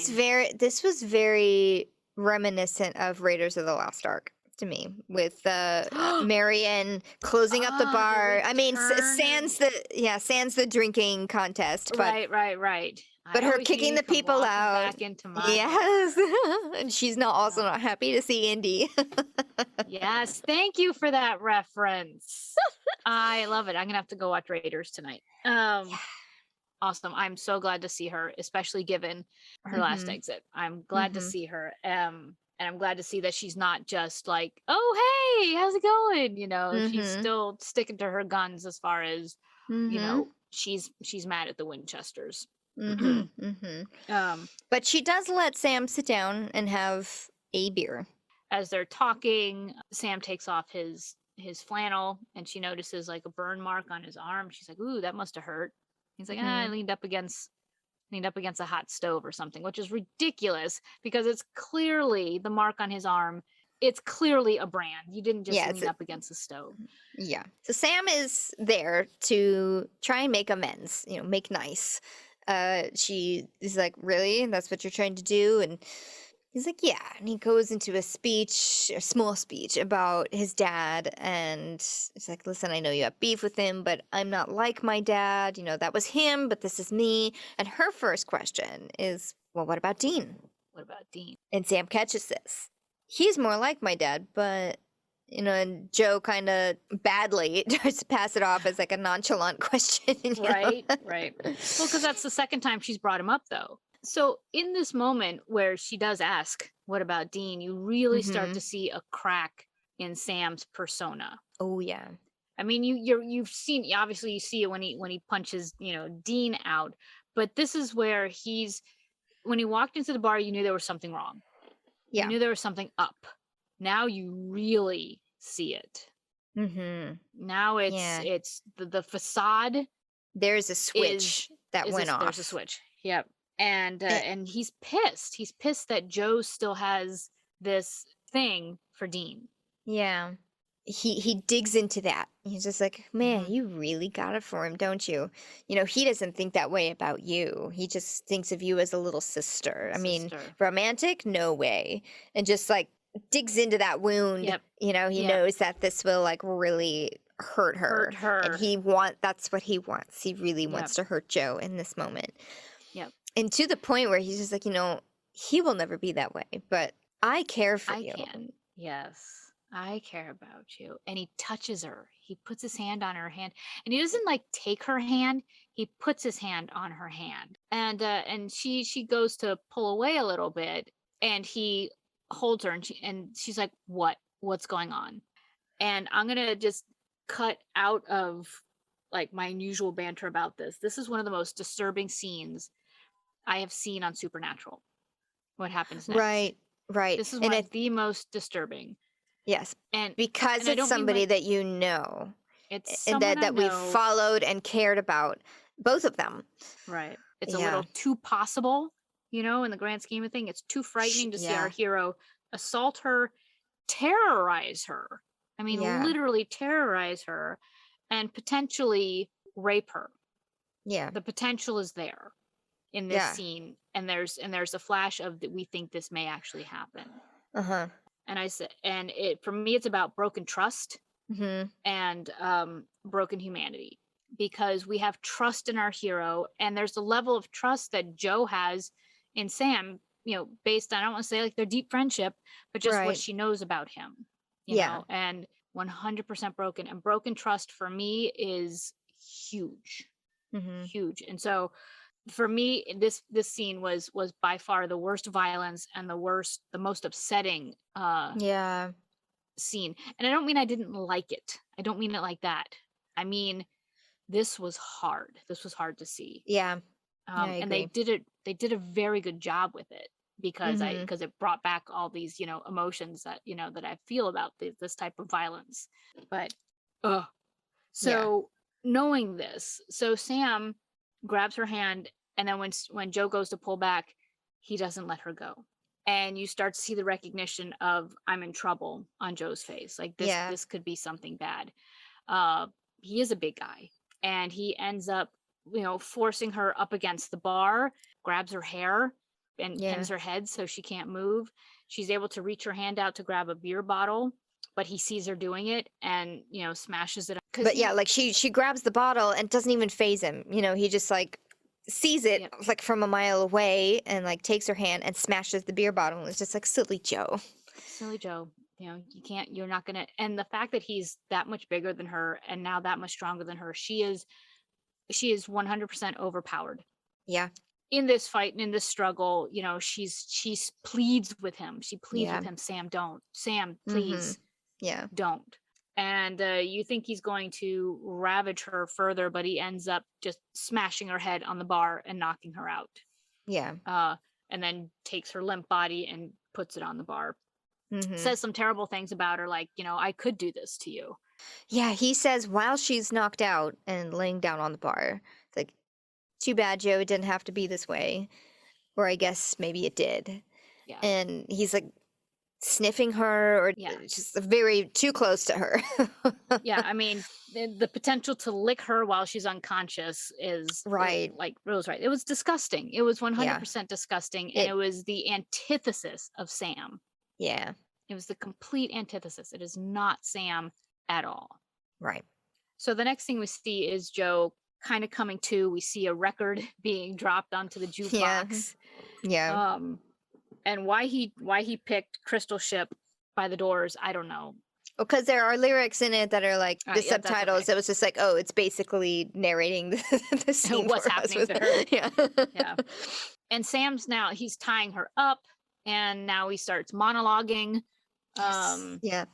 was very reminiscent of Raiders of the Lost Ark to me, with Marion closing up the bar. I mean, sans the drinking contest, but right. But her kicking the people out. Back into my yes, and she's also not happy to see Indy. Yes, thank you for that reference. I love it. I'm gonna have to go watch Raiders tonight. Awesome. I'm so glad to see her, especially given her last exit. I'm glad to see her. And I'm glad to see that she's not just like, oh, hey, how's it going? You know, she's still sticking to her guns as far as, you know, she's mad at the Winchesters. But she does let Sam sit down and have a beer. As they're talking, Sam takes off his flannel and she notices like a burn mark on his arm. She's like, ooh, that must have hurt. He's like, I leaned up against a hot stove or something, which is ridiculous because it's clearly the mark on his arm. It's clearly a brand. You didn't just lean up against the stove. Yeah. So Sam is there to try and make amends, make nice. She is like, really? That's what you're trying to do? And he's like, yeah. And he goes into a small speech about his dad. And he's like, listen, I know you have beef with him, but I'm not like my dad. That was him, but this is me. And her first question is, well, what about Dean? What about Dean? And Sam catches this. He's more like my dad, but, and Joe kind of badly tries to pass it off as like a nonchalant question. Right. Well, because that's the second time she's brought him up, though. So in this moment where she does ask, what about Dean? You really start to see a crack in Sam's persona. Oh, yeah. I mean, you've seen, obviously you see it when he punches, Dean out. But this is where when he walked into the bar, you knew there was something wrong. Yeah. You knew there was something up. Now you really see it. Now it's the facade. There's a switch that went off. There's a switch. Yep. And he's pissed. He's pissed that Joe still has this thing for Dean. Yeah. He digs into that. He's just like, man, you really got it for him, don't you? He doesn't think that way about you. He just thinks of you as a little sister. I mean, romantic? No way. And just like digs into that wound. Yep. He knows that this will like really hurt her. And that's what he wants. He really wants to hurt Joe in this moment. Yep. And to the point where he's just like, he will never be that way, but I care for you. I can. Yes. I care about you. And he touches her. He puts his hand on her hand. And he doesn't like take her hand. He puts his hand on her hand. And she goes to pull away a little bit. And he holds her and she's like, What's going on? And I'm gonna just cut out of like my usual banter about this. This is one of the most disturbing scenes I have seen on Supernatural. What happens next? Right. This is one of the most disturbing. Yes, and because it's somebody that you know, it's and that we followed and cared about, both of them. Right. It's a little too possible, in the grand scheme of things. It's too frightening to see our hero assault her, terrorize her. I mean, literally terrorize her, and potentially rape her. Yeah, the potential is there in this scene, and there's a flash of that we think this may actually happen. And I said, and for me, it's about broken trust and broken humanity, because we have trust in our hero, and there's a level of trust that Joe has in Sam, based on, I don't want to say like their deep friendship, but just what she knows about him, you know, and 100% broken. And broken trust for me is huge, huge. And so for me, this scene was by far the worst violence and the most upsetting scene. And I don't mean I didn't like it. I don't mean it like that. I mean, this was hard. This was hard to see. Yeah, I And agree. they did a very good job with it because Mm-hmm. because it brought back all these, emotions that, that I feel about this type of violence. But ugh. Yeah. So knowing this, so Sam grabs her hand, and then when Joe goes to pull back, he doesn't let her go. And you start to see the recognition of I'm in trouble on Joe's face. Like Yeah. this could be something bad. Uh he is a big guy, and he ends up, forcing her up against the bar, grabs her hair and Yeah. pins her head so she can't move. She's able to reach her hand out to grab a beer bottle, but he sees her doing it and, smashes it because But yeah, like she grabs the bottle and doesn't even phase him. He just like sees it yep, like from a mile away and like takes her hand and smashes the beer bottle. And it's just like silly Joe. silly Joe. You're not gonna. And the fact that he's that much bigger than her and now that much stronger than her, she is 100% overpowered Yeah. in this fight and in this struggle. She's pleads with him. She pleads Yeah. with him, Sam, Mm-hmm. please Yeah. don't. And you think he's going to ravage her further, but he ends up just smashing her head on the bar and knocking her out. Yeah. uh and then takes her limp body and puts it on the bar. Mm-hmm. Says some terrible things about her, like, I could do this to you. Yeah, he says while she's knocked out and laying down on the bar, it's like, too bad, Joe, it didn't have to be this way. Or I guess maybe it did. Yeah. And he's like sniffing her or Yeah. just very too close to her. Yeah, I mean, the potential to lick her while she's unconscious is Right. like Rose, right? It was disgusting. It was Yeah. 100% disgusting, and it It, was the antithesis of Sam. yeah. It was the complete antithesis. It is not Sam at all. Right. So the next thing we see is Joe kind of coming to. We see a record being dropped onto the Yeah. jukebox. Yeah. And why he picked Crystal Ship by the Doors, I don't know. Because there are lyrics in it that are like the Yeah, that's subtitles. okay. It was just like, oh, it's basically narrating the scene What's for us. happening to her. Yeah. Yeah. And Sam's now, he's tying her up, and now he starts monologuing. Yes. Yeah.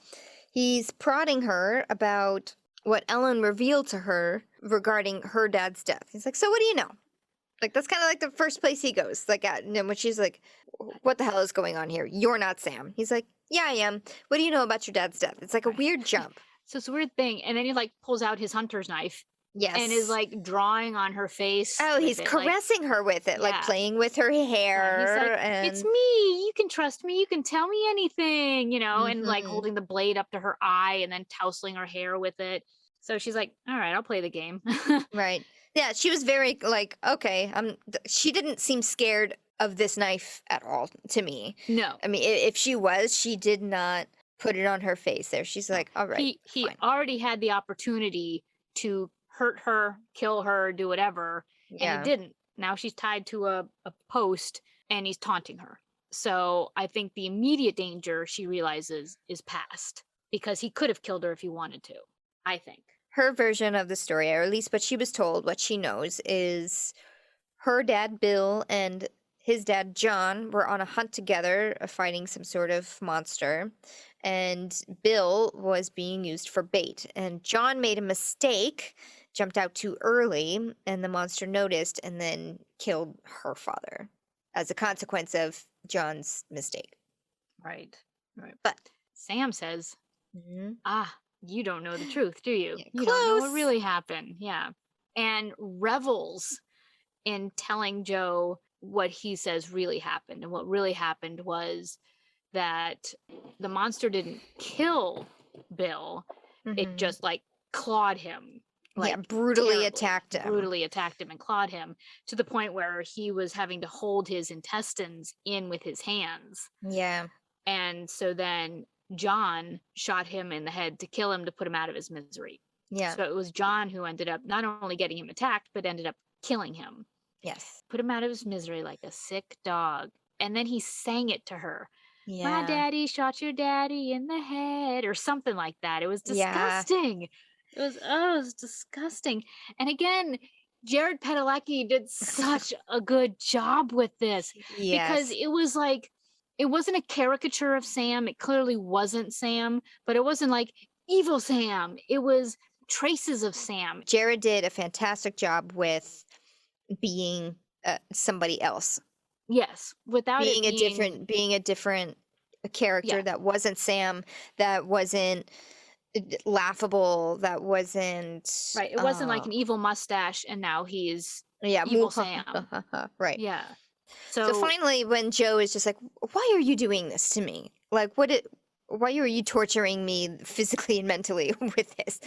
He's prodding her about what Ellen revealed to her regarding her dad's death. He's like, so what do you know? Like, that's kind of like the first place he goes. Like, and then when she's like, what the hell is going on here? You're not Sam. He's like, yeah, I am. What do you know about your dad's death? It's like a Right. weird jump. So it's a weird thing. And then he like pulls out his hunter's knife. Yes. And is like drawing on her face. Oh, he's it, caressing her with it, like yeah. playing with her hair. He's like, and it's me. You can trust me. You can tell me anything, and like Mhm. holding the blade up to her eye and then tousling her hair with it. So she's like, all right, I'll play the game. Right. Yeah, she was very like, okay, she didn't seem scared of this knife at all to me. No. I mean, if she was, she did not put it on her face there. She's like, all right. He fine. already had the opportunity to hurt her, kill her, do whatever, and he didn't. Now she's tied to a post and he's taunting her. So I think the immediate danger she realizes is past, because he could have killed her if he wanted to, I think. Her version of the story, or at least what she was told, what she knows, is her dad, Bill, and his dad, John, were on a hunt together, fighting some sort of monster. And Bill was being used for bait. And John made a mistake, jumped out too early, and the monster noticed and then killed her father as a consequence of John's mistake. Right. But Sam says, Mhm. you don't know the truth, do you? Yeah, You don't know what close. really happened. Yeah. And revels in telling Joe what he says really happened. And what really happened was that the monster didn't kill Bill. It Mhm. just like clawed him. Yeah, Like, brutally terribly, attacked him. Brutally attacked him and clawed him to the point where he was having to hold his intestines in with his hands. Yeah. And so then John shot him in the head to kill him, to put him out of his misery. Yeah. So it was John who ended up not only getting him attacked, but ended up killing him. Yes. Put him out of his misery like a sick dog. And then he sang it to her. Yeah. My daddy shot your daddy in the head, or something like that. It was disgusting. It was disgusting. And again, Jared Padalecki did such a good job with this, because it was like, it wasn't a caricature of Sam. It clearly wasn't Sam, but it wasn't like evil Sam. It was traces of Sam. Jared did a fantastic job with being somebody else. Yes, without it being a different character that wasn't Sam, that wasn't laughable, that wasn't right. It wasn't like an evil mustache and now he's yeah, evil Sam. right. Yeah. So finally, when Joe is just like, "Why are you doing this to me? Like, why are you torturing me physically and mentally with this?"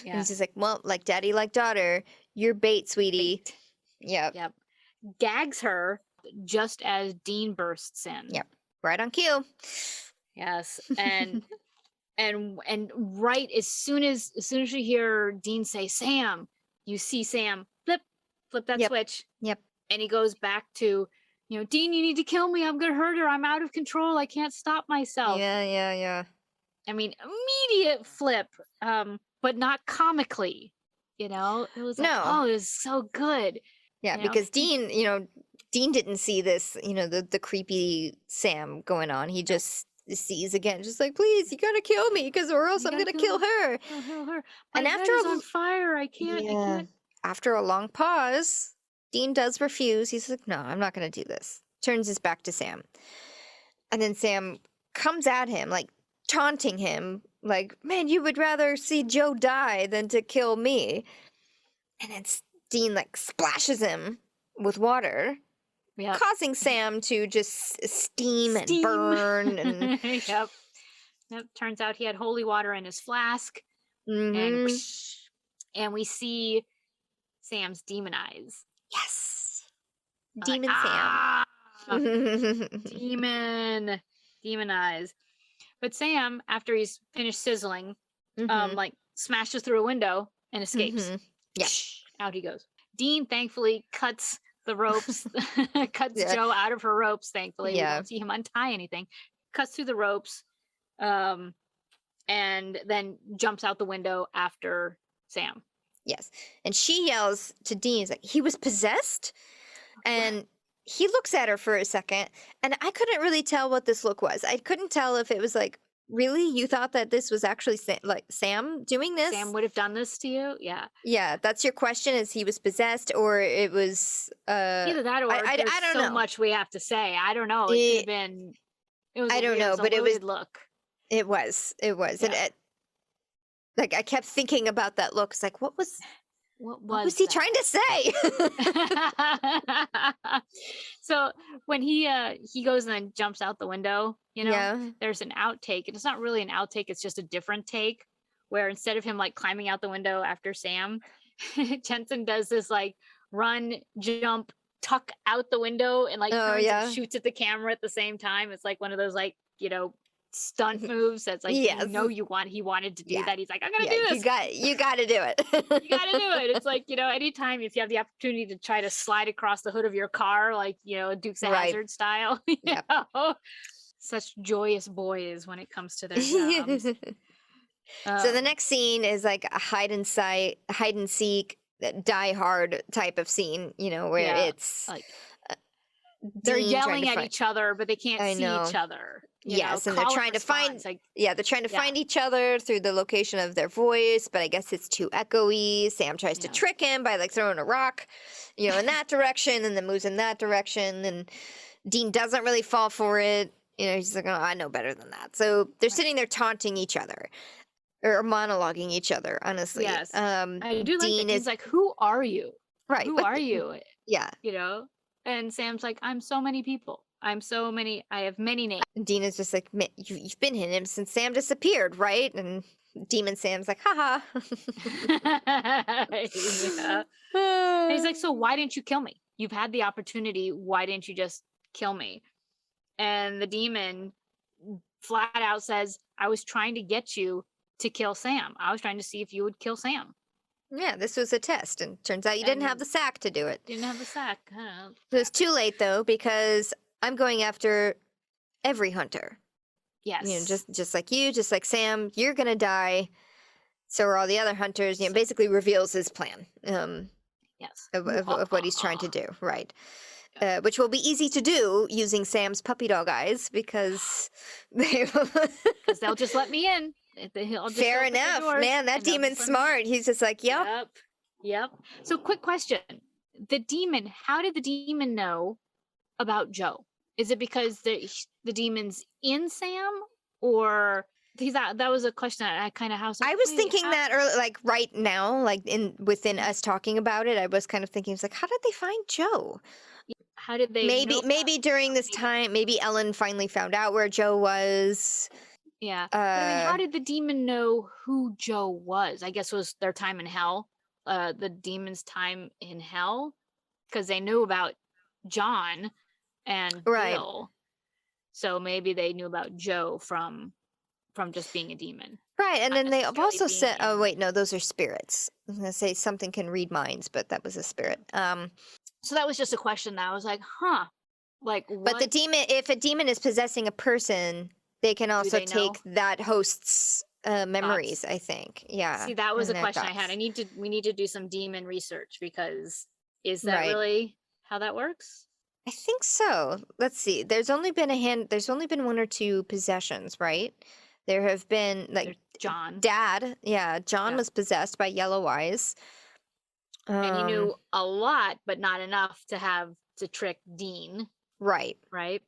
Yeah. And he's just like, "Well, like daddy, like daughter, you're bait, sweetie." Bait. Yep. Gags her just as Dean bursts in. Yep. Right on cue. Yes. And and right as soon as you hear Dean say Sam, you see Sam flip that switch. Yep. And he goes back to, Dean, you need to kill me. I'm gonna hurt her. I'm out of control. I can't stop myself. Yeah. I mean, immediate flip, but not comically. It was like, oh, it was so good. Yeah, because Dean didn't see this, the creepy Sam going on. He just sees again, just like, please, you gotta kill me, because or else I'm gonna kill her. Kill her. And My head is on fire. I can't. After a long pause, Dean does refuse. He's like, no, I'm not gonna do this. Turns his back to Sam. And then Sam comes at him, like taunting him, like, man, you would rather see Joe die than to kill me. And then Dean like splashes him with water. Yep. Causing Sam to just steam and burn. And Yep. Turns out he had holy water in his flask. Mm-hmm. And we see Sam's demon eyes. Yes. Demon Sam. Demon eyes. But Sam, after he's finished sizzling, like smashes through a window and escapes. Yeah. Out he goes. Dean thankfully cuts the ropes, cuts Joe out of her ropes, thankfully. We don't see him untie anything. Cuts through the ropes, and then jumps out the window after Sam. Yes. And she yells to Dean, like, he was possessed? And he looks at her for a second, and I couldn't really tell what this look was. I couldn't tell if it was like, really? You thought that this was actually Sam doing this? Sam would have done this to you? Yeah. Yeah, that's your question, is he was possessed, or it was... Either that or I don't know. So much we have to say. I don't know. It could have been... I don't know, but it was... look. It was. Yeah. And like, I kept thinking about that look. It's like, what was he trying to say? So when he goes and then jumps out the window, there's an outtake. It's not really an outtake, it's just a different take, where instead of him like climbing out the window after Sam, Jensen does this like run, jump, tuck out the window and like turns and shoots at the camera at the same time. It's like one of those like, stunt moves that's like he wanted to do that. He's like, I'm gonna do this. You gotta do it. You gotta do it. It's like, anytime if you have the opportunity to try to slide across the hood of your car, like, Dukes of Hazzard style. Such joyous boys when it comes to their jobs. So the next scene is like a hide and seek, Die Hard type of scene, where it's like they're yelling at each other, but they can't see each other. Yes, and they're trying to find find each other through the location of their voice, but I guess it's too echoey. Sam tries to trick him by like throwing a rock, in that direction, and then moves in that direction, and Dean doesn't really fall for it. He's like, oh, I know better than that. So they're sitting there taunting each other. Or monologuing each other, honestly. Yes. I do like Dean is like, who are you? Right. Who are you? Yeah. And Sam's like, I'm so many people. I have many names. And Dean is just like, you've been hitting him since Sam disappeared, right? And Demon Sam's like, haha. And he's like, so why didn't you kill me? You've had the opportunity. Why didn't you just kill me? And the demon flat out says, I was trying to get you to kill Sam. I was trying to see if you would kill Sam. Yeah, this was a test, and turns out you didn't have the sack to do it. Didn't have the sack. It was too late, though, because I'm going after every hunter. Yes. Just like you, just like Sam, you're gonna die. So are all the other hunters. Basically reveals his plan. Yes. Of what he's trying to do, right? Which will be easy to do using Sam's puppy dog eyes, because they'll just let me in. I'll just show Fair up at their enough, doors, man. That and they'll just demon's let me in. smart. He's just like, yep. Yep. Yep. So quick question. The demon, how did the demon know about Joe? Is it because the demon's in Sam, or because that was a question that I kind of was like, I was wait, thinking how? that early, like right now, like within us talking about it, I was kind of thinking, it's like, how did they find Joe? How did they know? Maybe during this time, maybe Ellen finally found out where Joe was. Yeah. But I mean, how did the demon know who Joe was? I guess it was their time in hell, the demon's time in hell, because they knew about John and Right. Bill. So maybe they knew about Joe from just being a demon. Right, and Not then they've necessarily also being said, oh in. wait, no, those are spirits. I was gonna say something can read minds, but that was a spirit. So that was just a question that I was like, huh, like But the what demon, if a demon is possessing a person, they can do also they know? take that host's memories, Thoughts. I think. Yeah, See, that was a and their question I had. thoughts. We need to do some demon research, because is that Right. really how that works? I think so. Let's see. There's only been one or two possessions, right? There have been like There's John. Dad, yeah, John Yeah. was possessed by Yellow Eyes. And he knew a lot, but not enough to trick Dean, Right. right?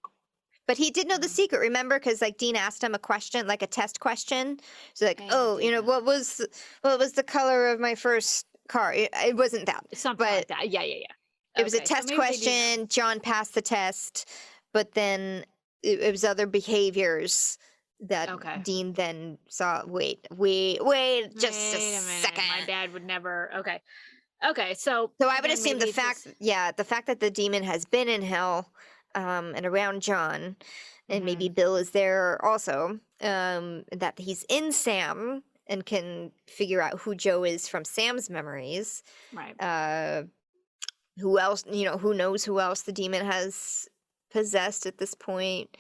But he did know the secret, remember? Because like Dean asked him a question, like a test question. So like, Okay, he oh, did know. what was the color of my first car? It wasn't that, Something but like that. Yeah. it was a Okay, so test maybe they do know. question. John passed the test, but then it was other behaviors that Okay. Dean then saw. Wait, just Wait a a minute. second. My dad would never. Okay. Okay. So So I would again, assume maybe it's just, the fact that the demon has been in hell, and around John, and maybe Mhm. Bill is there also, that he's in Sam and can figure out who Joe is from Sam's memories. Right. Who else, who knows who else the demon has possessed at this point?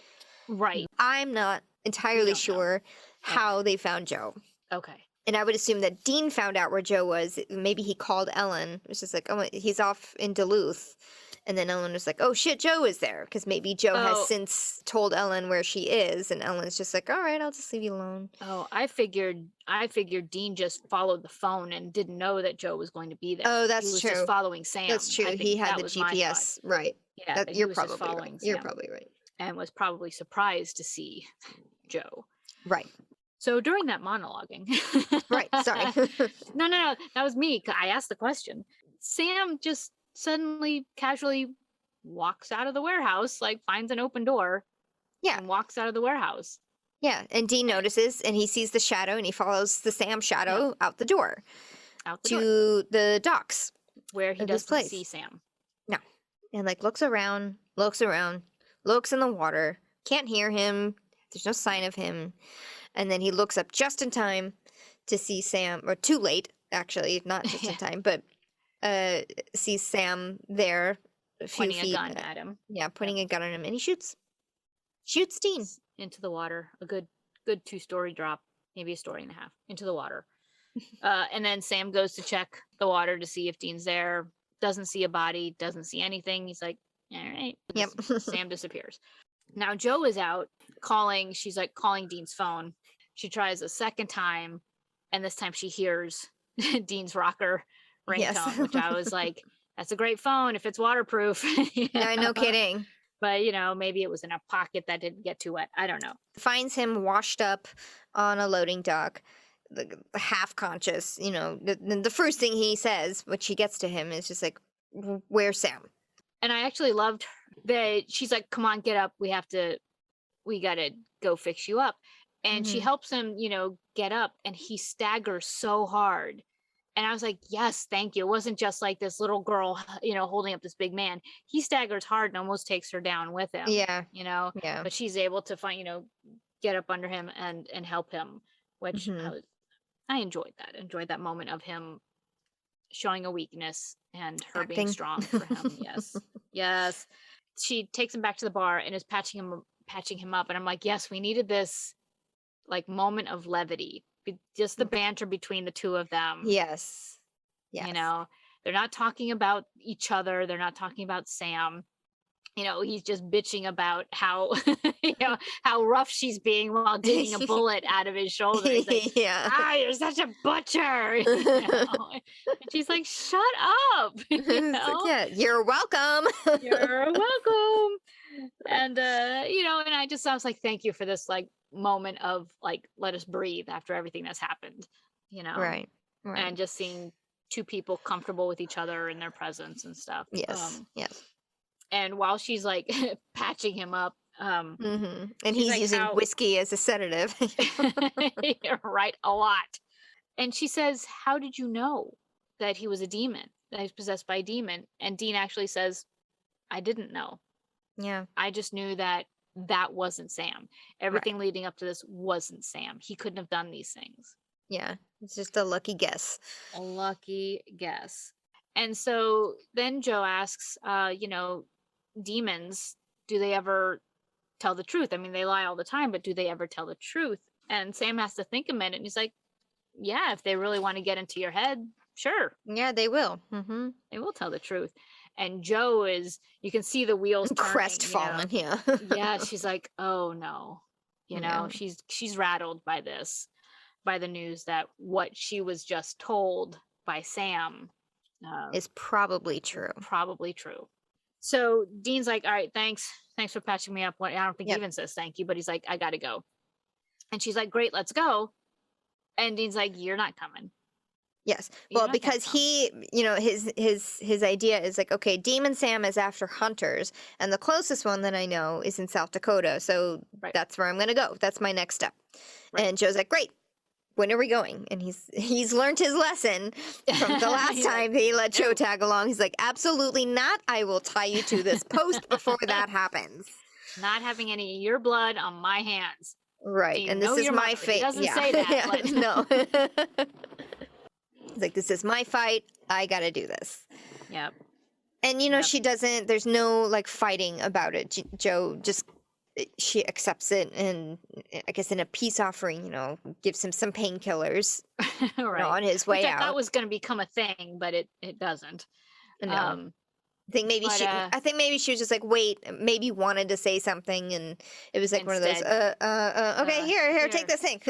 Right. I'm not We entirely don't know. sure how they found Joe. Okay. And I would assume that Dean found out where Joe was. Maybe he called Ellen. It was just like, oh, he's off in Duluth. And then Ellen was like, oh shit, Joe is there. Because maybe Joe has Oh. since told Ellen where she is. And Ellen's just like, all right, I'll just leave you alone. Oh, I figured Dean just followed the phone and didn't know that Joe was going to be there. Oh, He that's was true. just following Sam. That's true. I think He had that the was my thought. GPS. Right. Yeah, he You're was just probably right. following You're Sam probably right. and was probably surprised to see Joe. Right. So during that monologuing, Right. Sorry. no, that was me. I asked the question. Sam just suddenly, casually walks out of the warehouse, like finds an open door, Yeah. and walks out of the warehouse. Yeah. And Dean notices and he sees the shadow and he follows the Sam shadow out the door Out the to door, the docks where he of this doesn't place. see Sam. No. And like looks around, looks in the water, can't hear him. There's no sign of him. And then he looks up just in time to see Sam, or too late, actually, not just in time, but sees Sam there a few Pointing feet. a gun at him. Yeah, pointing a gun at him, and he shoots Dean. Into the water. A good 2-story drop, maybe a story and a half, into the water. And then Sam goes to check the water to see if Dean's there. Doesn't see a body, doesn't see anything. He's like, all right. Yep. Sam disappears. Now Joe is out calling. She's like calling Dean's phone. She tries a second time, and this time she hears Dean's rocker ringtone, Yes. which I was like, that's a great phone if it's waterproof. No kidding. But maybe it was in a pocket that didn't get too wet. I don't know. Finds him washed up on a loading dock, half conscious. The first thing he says, when she gets to him, is just like, "Where's Sam?" And I actually loved that she's like, come on, get up. We gotta go fix you up. And she helps him, get up, and he staggers so hard. And I was like, yes, thank you. It wasn't just like this little girl, holding up this big man. He staggers hard and almost takes her down with him. Yeah. Yeah. Yeah. But she's able to find, get up under him and help him, which I enjoyed that. Enjoyed that moment of him showing a weakness and her being strong for him. Yes. Yes. She takes him back to the bar and is patching him up. And I'm like, yes, we needed this like moment of levity. Just the banter between the two of them. Yes. They're not talking about each other. They're not talking about Sam. he's just bitching about how how rough she's being while digging a bullet out of his shoulder. He's like, Yeah. you're such a butcher. And she's like, shut up. It's like, yeah, you're welcome. You're welcome. And and I was like, thank you for this like moment of like, let us breathe after everything that's happened, Right. Right. and just seeing two people comfortable with each other in their presence and stuff. Yes. Yes. And while she's like patching him up, And she's he's like, using how whiskey as a sedative. right, a lot. And she says, how did you know that he was a demon, that he's possessed by a demon? And Dean actually says, I didn't know. Yeah. I just knew that that wasn't Sam. Everything Right. leading up to this wasn't Sam. He couldn't have done these things. Yeah. It's just a lucky guess. A lucky guess. And so then Joe asks, demons, do they ever tell the truth? I mean, they lie all the time, but do they ever tell the truth? And Sam has to think a minute, and he's like, yeah, if they really want to get into your head, sure. Yeah, they will. They will tell the truth. And Joe you can see the wheels turning. Crestfallen, yeah. Yeah, she's like, oh no. Yeah. She's rattled by this, by the news that what she was just told by Sam Is probably true. probably true. So Dean's like, all right, thanks for patching me up. I don't think he even says thank you, but he's like, I gotta go. And she's like, great, let's go. And Dean's like, you're not coming. Yes. Well, because he, his idea is like, okay, Demon Sam is after hunters, and the closest one that I know is in South Dakota. So that's where I'm going to go. That's my next step. Right. And Joe's like, great. When are we going? And he's learned his lesson from the last time he let Joe tag along. He's like, absolutely not. I will tie you to this post before that happens. Not having any of your blood on my hands. Right. And this is my fate. He doesn't say that. But... no. He's like, this is my fight. I got to do this. Yep. And, she doesn't, there's no like fighting about it. Joe just, she accepts it. And I guess in a peace offering, gives him some painkillers right. On his way out. That was going to become a thing, but it doesn't. No. I think maybe she was just like, wait, maybe wanted to say something. And it was like one of those, okay, here, take this thing.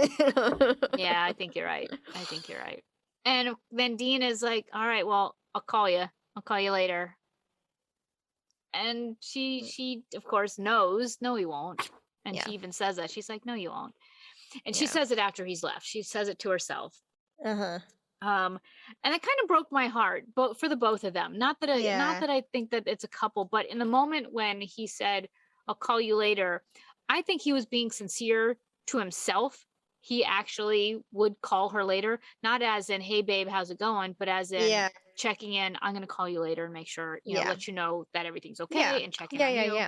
Yeah, I think you're right. And then Dean is like, all right, well, I'll call you later. And she of course knows, no, he won't. And she even says that. She's like, no, you won't. And she says it after he's left. She says it to herself. And it kind of broke my heart, for the both of them. Not that I think that it's a couple, but in the moment when he said, I'll call you later, I think he was being sincere to himself. He actually would call her later, not as in, hey babe, how's it going? But as in checking in, I'm going to call you later and make sure, let you know that everything's okay and check in on you.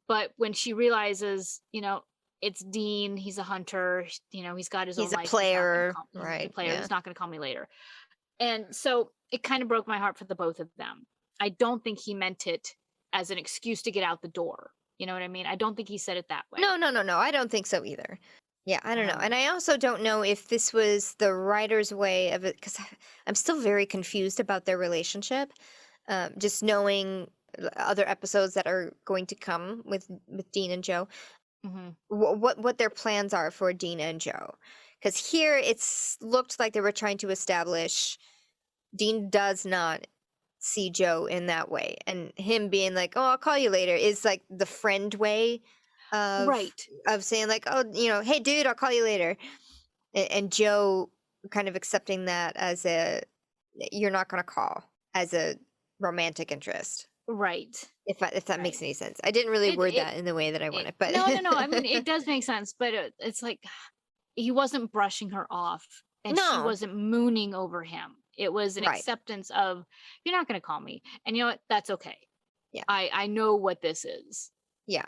But when she realizes, it's Dean, he's a hunter, he's got his own life. He's a player. He's a player. He's not going to call me later. And so it kind of broke my heart for the both of them. I don't think he meant it as an excuse to get out the door. You know what I mean? I don't think he said it that way. No. I don't think so either. Yeah, I don't know. And I also don't know if this was the writer's way of it, because I'm still very confused about their relationship. Just knowing other episodes that are going to come with Dean and Joe, what their plans are for Dean and Joe. Because here it's looked like they were trying to establish Dean does not see Joe in that way. And him being like, oh, I'll call you later is like the friend way. Of saying like, oh, hey dude, I'll call you later, and Joe kind of accepting that as you're not going to call, as a romantic interest, right? If that makes any sense. I didn't really word that in the way that I wanted, but no. I mean, it does make sense, but it's like he wasn't brushing her off, and she wasn't mooning over him. It was an acceptance of, you're not going to call me, and you know what? That's okay. Yeah, I know what this is. Yeah.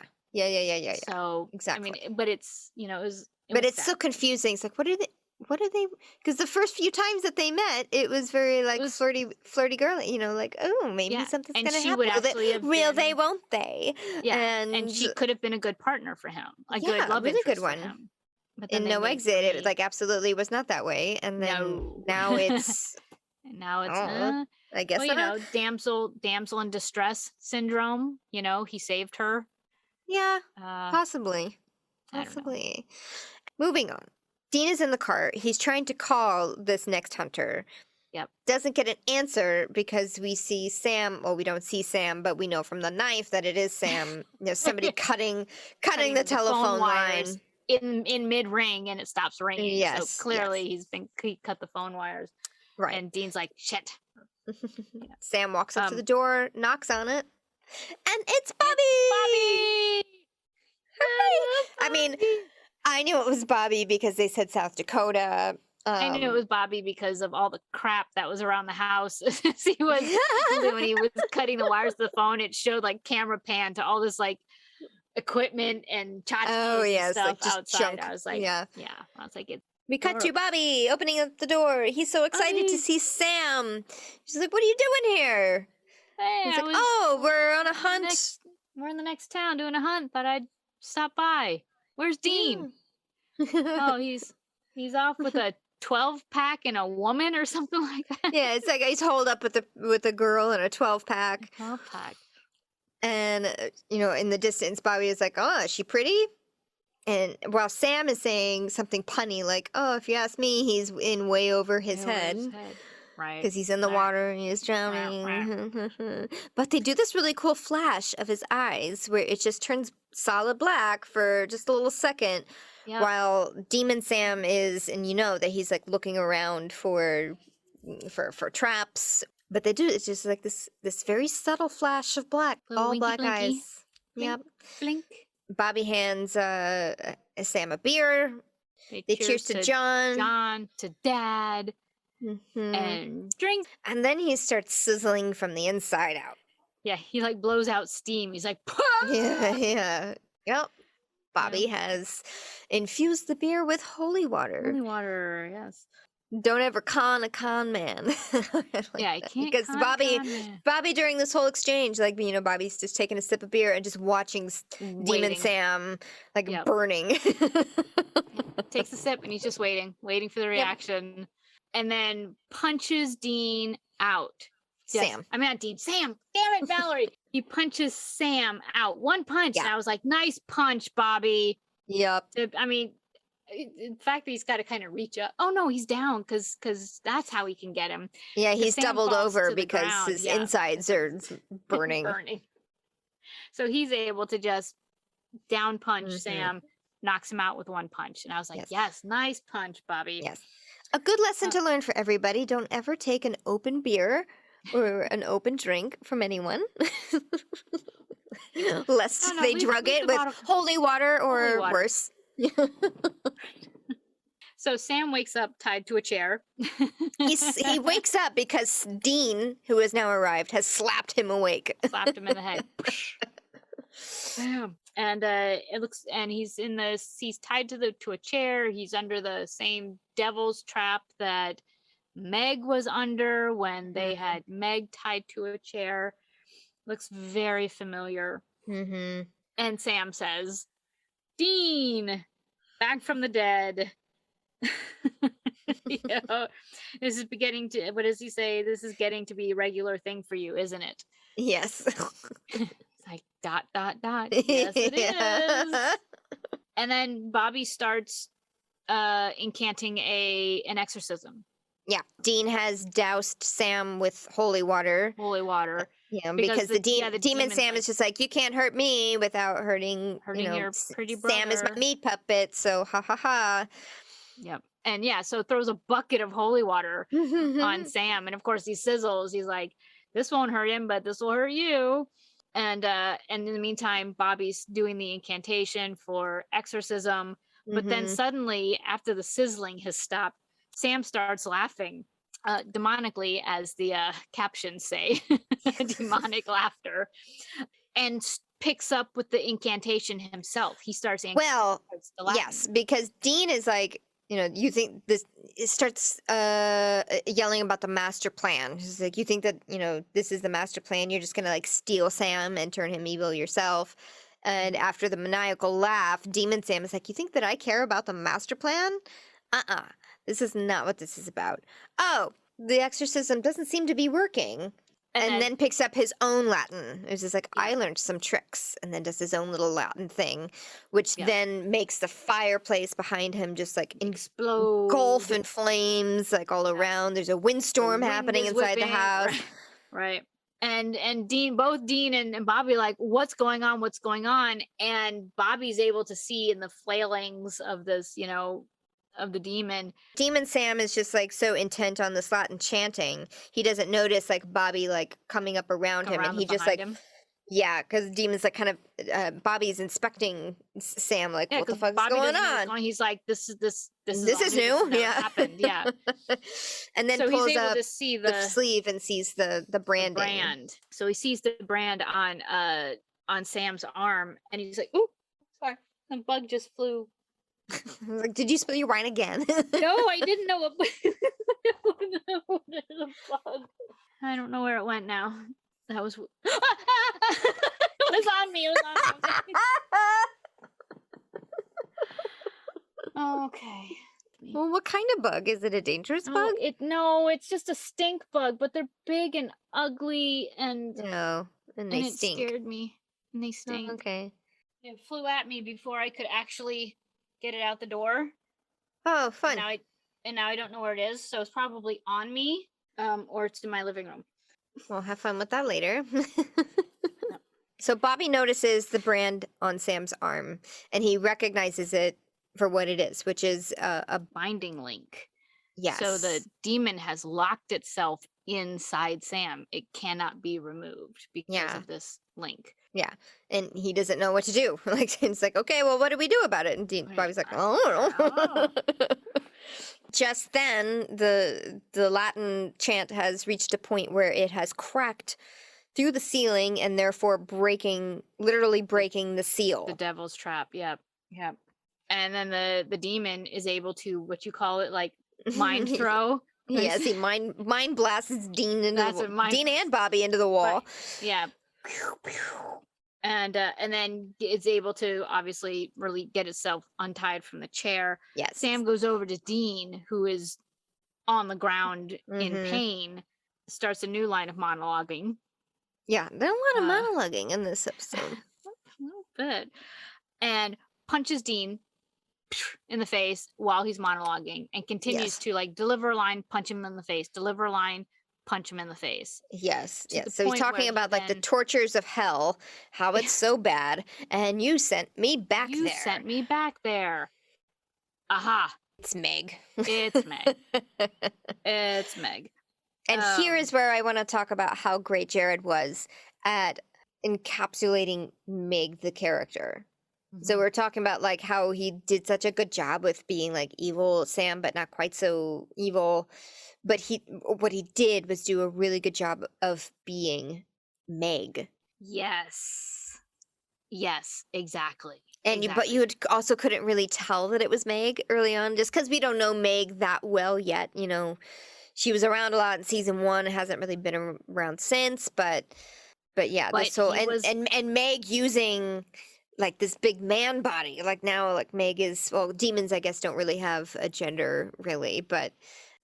So exactly. I mean, but it's it's so confusing. It's like, what are they? Because the first few times that they met, it was very like flirty girly. Like, oh, maybe something's gonna happen. Would actually have will they? Won't they? Yeah, and she could have been a good partner for him, a good love interest good one. For him. But in No Exit, it like absolutely was not that way, and then now it's And now it's Oh, I guess well, not. damsel in distress syndrome. He saved her. Yeah, Uh, possibly. I don't know. Possibly. Moving on. Dean is in the car. He's trying to call this next hunter. Yep. Doesn't get an answer because we see Sam. Well, we don't see Sam, but we know from the knife that it is Sam. Somebody cutting the telephone wires line. in mid ring, and it stops ringing. So Yes, clearly he cut the phone wires. right. And Dean's like, shit. Sam walks up to the Um, door, knocks on it, and it's Bobby. Bobby. I mean, I knew it was Bobby because they said South Dakota. I knew it was Bobby because of all the crap that was around the house. When he was cutting the wires to the phone, it showed like camera pan to all this like equipment and tchotchkes and stuff like just outside. junk. I was like, yeah. I was like, We cut to Bobby opening up the door. He's so excited to Bobby. see Sam. She's like, "What are you doing here?" Hey, He's like, "Oh, we're on a hunt. We're in the next town doing a hunt. Thought I'd stop by. Where's Dean? Oh, he's off with a 12-pack and a woman or something like that. Yeah, it's like he's holed up with a girl in a 12-pack. 12-pack. And in the distance, Bobby is like, "Oh, is she pretty?" And while Sam is saying something punny like, "Oh, if you ask me, he's in way over his head." Right. Because he's in the water and he's drowning. But they do this really cool flash of his eyes where it just turns solid black for just a little second. Yep. While Demon Sam is, and that he's like looking around for traps. But they do, it's just like this very subtle flash of black. All winky, black blinky. eyes. Blink, Yep. Blink. Bobby hands Sam a beer. They cheers to John. John, to Dad. Mm-hmm. And drink. And then he starts sizzling from the inside out. Yeah, he like blows out steam. He's like, Pah! Yeah. Yep. Bobby has infused the beer with holy water. Holy water, yes. Don't ever con a con man. I can't. Because Bobby during this whole exchange, like Bobby's just taking a sip of beer and just watching Demon Sam like burning. Takes a sip and he's just waiting for the reaction. Yep. And then punches Dean out. Sam. I mean, not Dean. Sam. Damn it, Valerie. He punches Sam out. One punch. Yeah. And I was like, nice punch, Bobby. Yep. I mean, the fact that he's got to kind of reach up. Oh, no, he's down because that's how he can get him. Yeah, he's doubled over because his insides are burning. So he's able to just down punch Sam, knocks him out with one punch. And I was like, yes, nice punch, Bobby. Yes. A good lesson to learn for everybody. Don't ever take an open beer or an open drink from anyone. Lest they drug it with holy water or worse. So Sam wakes up tied to a chair. He wakes up because Dean, who has now arrived, has slapped him awake. Slapped him in the head. Bam. And he's tied to a chair. He's under the same devil's trap that Meg was under when they had Meg tied to a chair. Looks very familiar. Mm-hmm. And Sam says, Dean, back from the dead. This is beginning to, what does he say? This is getting to be a regular thing for you, isn't it? Yes. It's like ... Yes, it is. And then Bobby starts incanting an exorcism. Yeah, Dean has doused Sam with holy water. Because the demon Sam is just like, you can't hurt me without hurting your pretty brother. Sam is my meat puppet, so ha ha ha. Yep. And so throws a bucket of holy water on Sam, and of course he sizzles. He's like, this won't hurt him, but this will hurt you. And in the meantime, Bobby's doing the incantation for exorcism. But then suddenly, after the sizzling has stopped, Sam starts laughing demonically, as the captions say, demonic laughter, and picks up with the incantation himself. He starts yes, because Dean is like, you think this, it starts yelling about the master plan. He's like, you think that, this is the master plan, you're just gonna like steal Sam and turn him evil yourself. And after the maniacal laugh, Demon Sam is like, you think that I care about the master plan? This is not what this is about. Oh, the exorcism doesn't seem to be working. And then picks up his own Latin. It's just like, I learned some tricks, and then does his own little Latin thing, which then makes the fireplace behind him just like explode, engulf in flames, like all around. There's a windstorm happening inside the house. Right. And both Dean and Bobby like, what's going on? What's going on? And Bobby's able to see in the flailings of this, of the demon. Demon Sam is just like so intent on this Latin chanting, he doesn't notice like Bobby like coming up around him, and he just like him. Yeah, because Demon's like kind of Bobby's inspecting Sam like, what the fuck is going on? He's like, this is new. Yeah, happened. Yeah. And then so pulls he's able up to see the sleeve and sees the branding. So he sees the brand on Sam's arm, and he's like, "Ooh, sorry, the bug just flew." Like, did you spill your wine again? No, I didn't know it was a bug. I don't know where it went now. That was it was on me. Okay. Well, what kind of bug? Is it a dangerous bug? No, it's just a stink bug, but they're big and ugly and they stink. It scared me. And they stink. Oh, okay. It flew at me before I could actually get it out the door. Oh, fun. And now I don't know where it is, so it's probably on me, or it's in my living room. We'll have fun with that later. So Bobby notices the brand on Sam's arm, and he recognizes it for what it is, which is a binding link. Yes. So the demon has locked itself inside Sam. It cannot be removed because of this link. Yeah. And he doesn't know what to do. Like, it's like, okay, well, what do we do about it? And Bobby's like, I don't know. Just then, the Latin chant has reached a point where it has cracked through the ceiling and therefore literally breaking the seal. The devil's trap. Yep. And then the demon is able to, what you call it, like mind throw. Yes, he mind blasts Dean Dean and Bobby into the wall. Right. Yeah. And then it's able to obviously really get itself untied from the chair. Yes. Sam goes over to Dean, who is on the ground in pain, starts a new line of monologuing. Yeah, there's a lot of monologuing in this episode. A little bit. And punches Dean in the face while he's monologuing and continues to like deliver a line, punch him in the face, deliver a line, punch him in the face. Yes. So he's talking about like the tortures of hell, how it's so bad, and you sent me back there. You sent me back there. Aha. It's Meg. It's Meg. It's Meg. And here is where I want to talk about how great Jared was at encapsulating Meg the character. So we're talking about like how he did such a good job with being like evil Sam, but not quite so evil. But what he did was do a really good job of being Meg. Yes, exactly. But you also couldn't really tell that it was Meg early on, just because we don't know Meg that well yet. You know, she was around a lot in season 1, hasn't really been around since. But yeah, and Meg using like this big man body, like now, like Meg is, well, demons I guess don't really have a gender really, but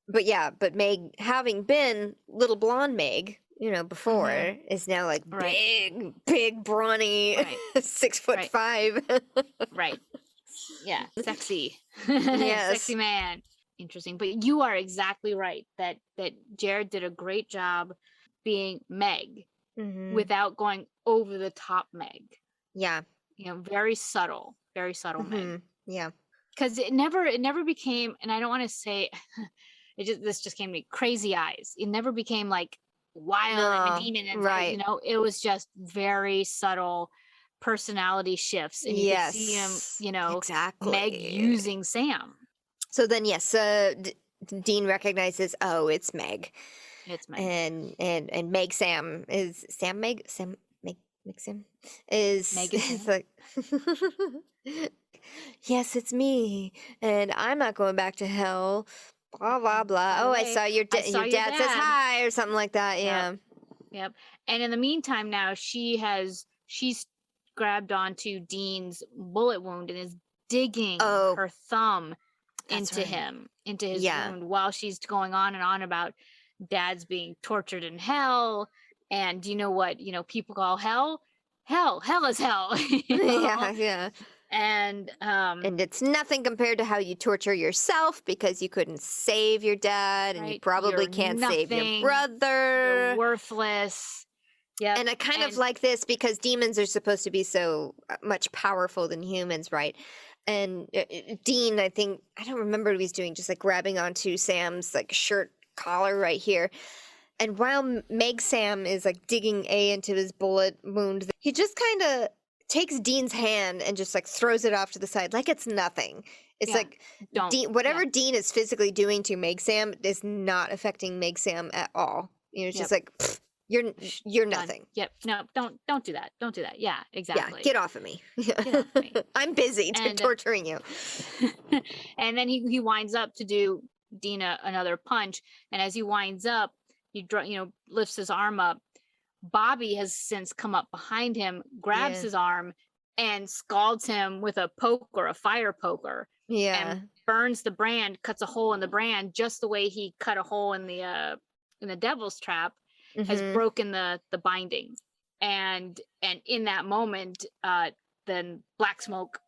Meg, having been little blonde Meg, before, is now like big brawny, 6'5". Right. Yeah. Sexy. Yes. Sexy man. Interesting. But you are exactly right that Jared did a great job being Meg without going over the top Meg. Yeah. Very subtle Meg. Yeah. Because it never became, and I don't want to say this just came to me, crazy eyes. It never became like wild and a demon, and it was just very subtle personality shifts, and you could see him, exactly. Meg using Sam. So then, yes, Dean recognizes, it's Meg. It's Meg. And Meg Sam is Sam Meg Sam Meg Sam is like yes, it's me, and I'm not going back to hell. Blah blah blah. Oh, I saw your dad says hi or something like that. Yeah. Yep. And in the meantime, now she's grabbed onto Dean's bullet wound and is digging her thumb into him, into his wound, while she's going on and on about dad's being tortured in hell. And do you know what, people call hell? Hell is hell. Yeah, yeah. And And it's nothing compared to how you torture yourself because you couldn't save your dad and you right, probably you're can't save your nothing, you're brother. worthless. Yep. And I kind of And like this because demons are supposed to be so much powerful than humans, right? And Dean, I think, I don't remember what he's doing, just like grabbing onto Sam's like shirt collar right here. And while Meg Sam is like digging into his bullet wound, he just kind of takes Dean's hand and just like throws it off to the side like it's nothing. It's Yeah, like don't. whatever Yeah. Dean is physically doing to Meg Sam is not affecting Meg Sam at all. It's Yep. just like "Pfft, you're Done. nothing. Yep. No, don't do that. Don't do that. Yeah, exactly. Yeah, get off of me. Get off me. I'm busy And torturing you. and then he winds up to do Dina another punch, and as he winds up, he lifts his arm up. Bobby has since come up behind him, grabs Yeah. his arm, and scalds him with a poker, a fire poker, Yeah. and burns the brand, cuts a hole in the brand, just the way he cut a hole in the devil's trap, has Mhm. broken the binding. And in that moment, then black smoke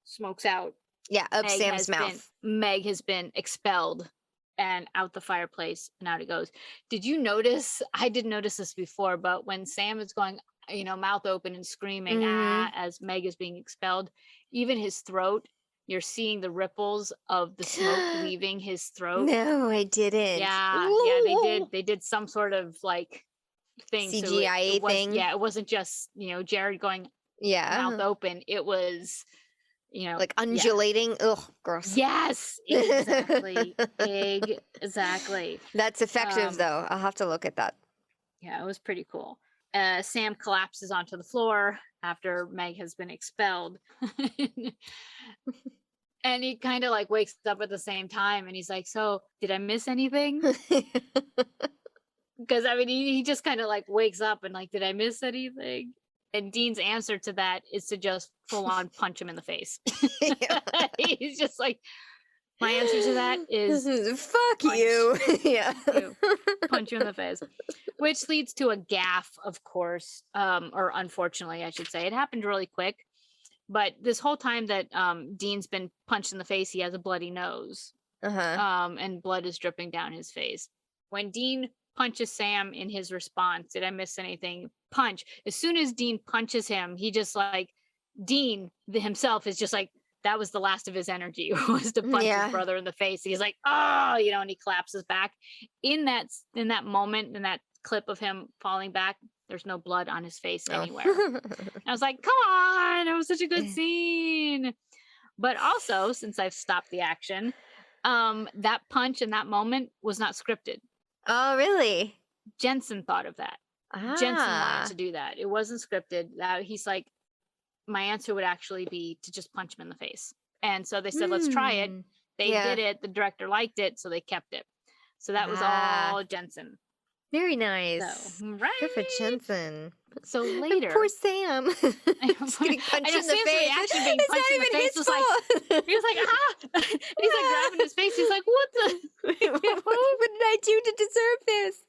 smokes out. Yeah, up Sam's mouth. Meg has been expelled and out the fireplace, and out it goes. Did you notice? I didn't notice this before, but when Sam is going, mouth open and screaming Mhm. as Meg is being expelled, even his throat, you're seeing the ripples of the smoke leaving his throat. No, I didn't. Yeah, they did some sort of like thing. CGI thing. Yeah, it wasn't just Jared going mouth open. It was like undulating. Ugh, gross. Yes, exactly. Exactly. That's effective though. I'll have to look at that. Yeah, it was pretty cool. Sam collapses onto the floor after Meg has been expelled. And he kind of like wakes up at the same time, and he's like, so did I miss anything? Because he just kind of like wakes up and like, did I miss anything? And Dean's answer to that is to just full on punch him in the face. He's just like, my answer to that is fuck punch. you. Yeah. Punch you in the face. Which leads to a gaffe, of course, or unfortunately, I should say. It happened really quick. But this whole time that Dean's been punched in the face, he has a bloody nose. And blood is dripping down his face. When Dean punches Sam in his response, did I miss anything? Punch. As soon as Dean punches him, he just like, Dean himself is just like, that was the last of his energy, was to punch his brother in the face. He's like, oh, and he collapses back. In that moment, in that clip of him falling back, there's no blood on his face anywhere. I was like, come on, it was such a good scene. But also, since I've stopped the action, that punch in that moment was not scripted. Oh, really? Jensen thought of that. Jensen wanted to do that. It wasn't scripted. He's like, my answer would actually be to just punch him in the face. And so they said, let's try it. They did it. The director liked it, so they kept it. So that was all Jensen. Very nice. So, right. Good for Jensen. So later, poor Sam. He's getting punched in the Sam's face. reaction being punched in the face was like, he was like, ah! He's like grabbing his face. He's like, what the? What did I do to deserve this?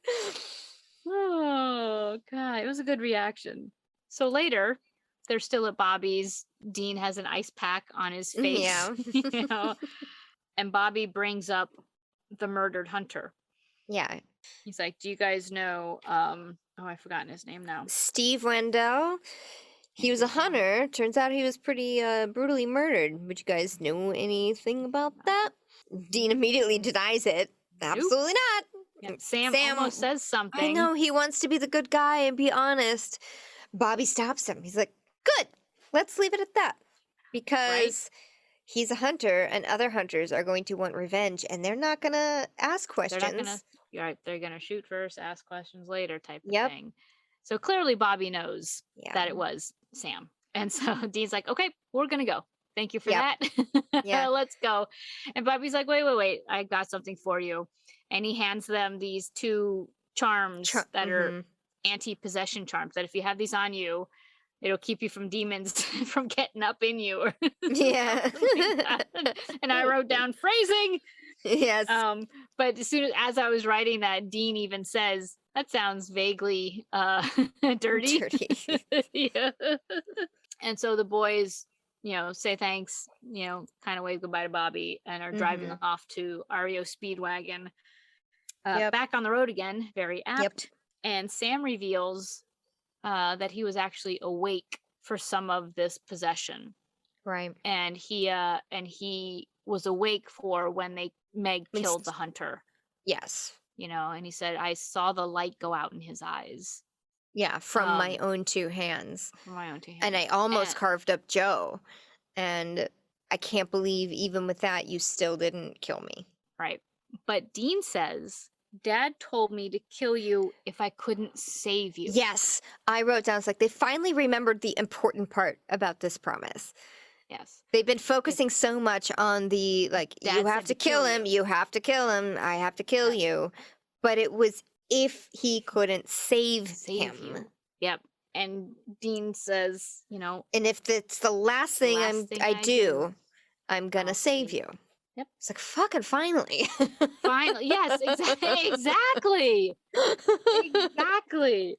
Oh God, it was a good reaction. So later, they're still at Bobby's. Dean has an ice pack on his face. Yeah. And Bobby brings up the murdered hunter. Yeah. He's like, do you guys know, I've forgotten his name now. Steve Wendell. He was a hunter. Turns out he was pretty brutally murdered. Would you guys know anything about that? Dean immediately denies it. Absolutely not. Yeah, Sam almost says something. I know, he wants to be the good guy and be honest. Bobby stops him. He's like, good, let's leave it at that. Because he's a hunter and other hunters are going to want revenge and they're not going to ask questions. They're gonna shoot first, ask questions later type of thing. So clearly Bobby knows that it was Sam. And so Dean's like, okay, we're gonna go. Thank you for that. Let's go. And Bobby's like, wait, I got something for you. And he hands them these two charms that are anti-possession charms, that if you have these on you, it'll keep you from demons from getting up in you. Or Yeah. and I wrote down phrasing. Yes. But as I was writing that, Dean even says, that sounds vaguely dirty. Dirty. Yeah. And so the boys, say thanks, kind of wave goodbye to Bobby and are driving off to REO Speedwagon. Yep. Back on the road again, very apt. Yep. And Sam reveals that he was actually awake for some of this possession. Right. And he was awake for when Meg killed the hunter. Yes. And he said, I saw the light go out in his eyes. Yeah, from my own two hands. From my own two hands. And I almost carved up Joe. And I can't believe even with that, you still didn't kill me. Right. But Dean says, Dad told me to kill you if I couldn't save you. Yes. I wrote down, it's like they finally remembered the important part about this promise. Yes. They've been focusing so much on the, like, Dad you have said to kill him, you have to kill him, I have to kill you. But it was if he couldn't save him. You. Yep. And Dean says, and if it's the last thing I do, I'm gonna save you. Yep. It's like, fucking finally. Finally. Yes, exactly. Exactly.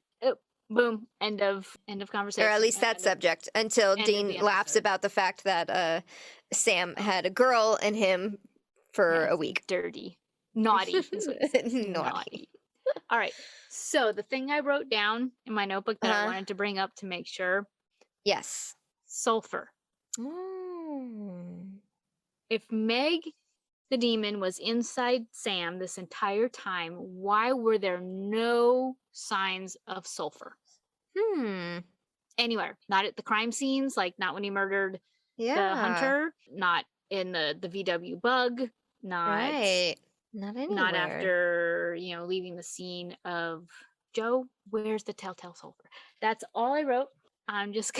Boom. End of conversation. Or at least that subject. Until Dean laughs about the fact that Sam had a girl in him for a week. Dirty. Naughty. Naughty. All right. So the thing I wrote down in my notebook that I wanted to bring up to make sure. Yes. Sulfur. If Meg the demon was inside Sam this entire time, why were there no signs of sulfur? Anywhere. Not at the crime scenes, like not when he murdered the hunter, not in the VW bug, not anywhere. Not after, leaving the scene of Joe. Where's the telltale sulfur? That's all I wrote. I'm just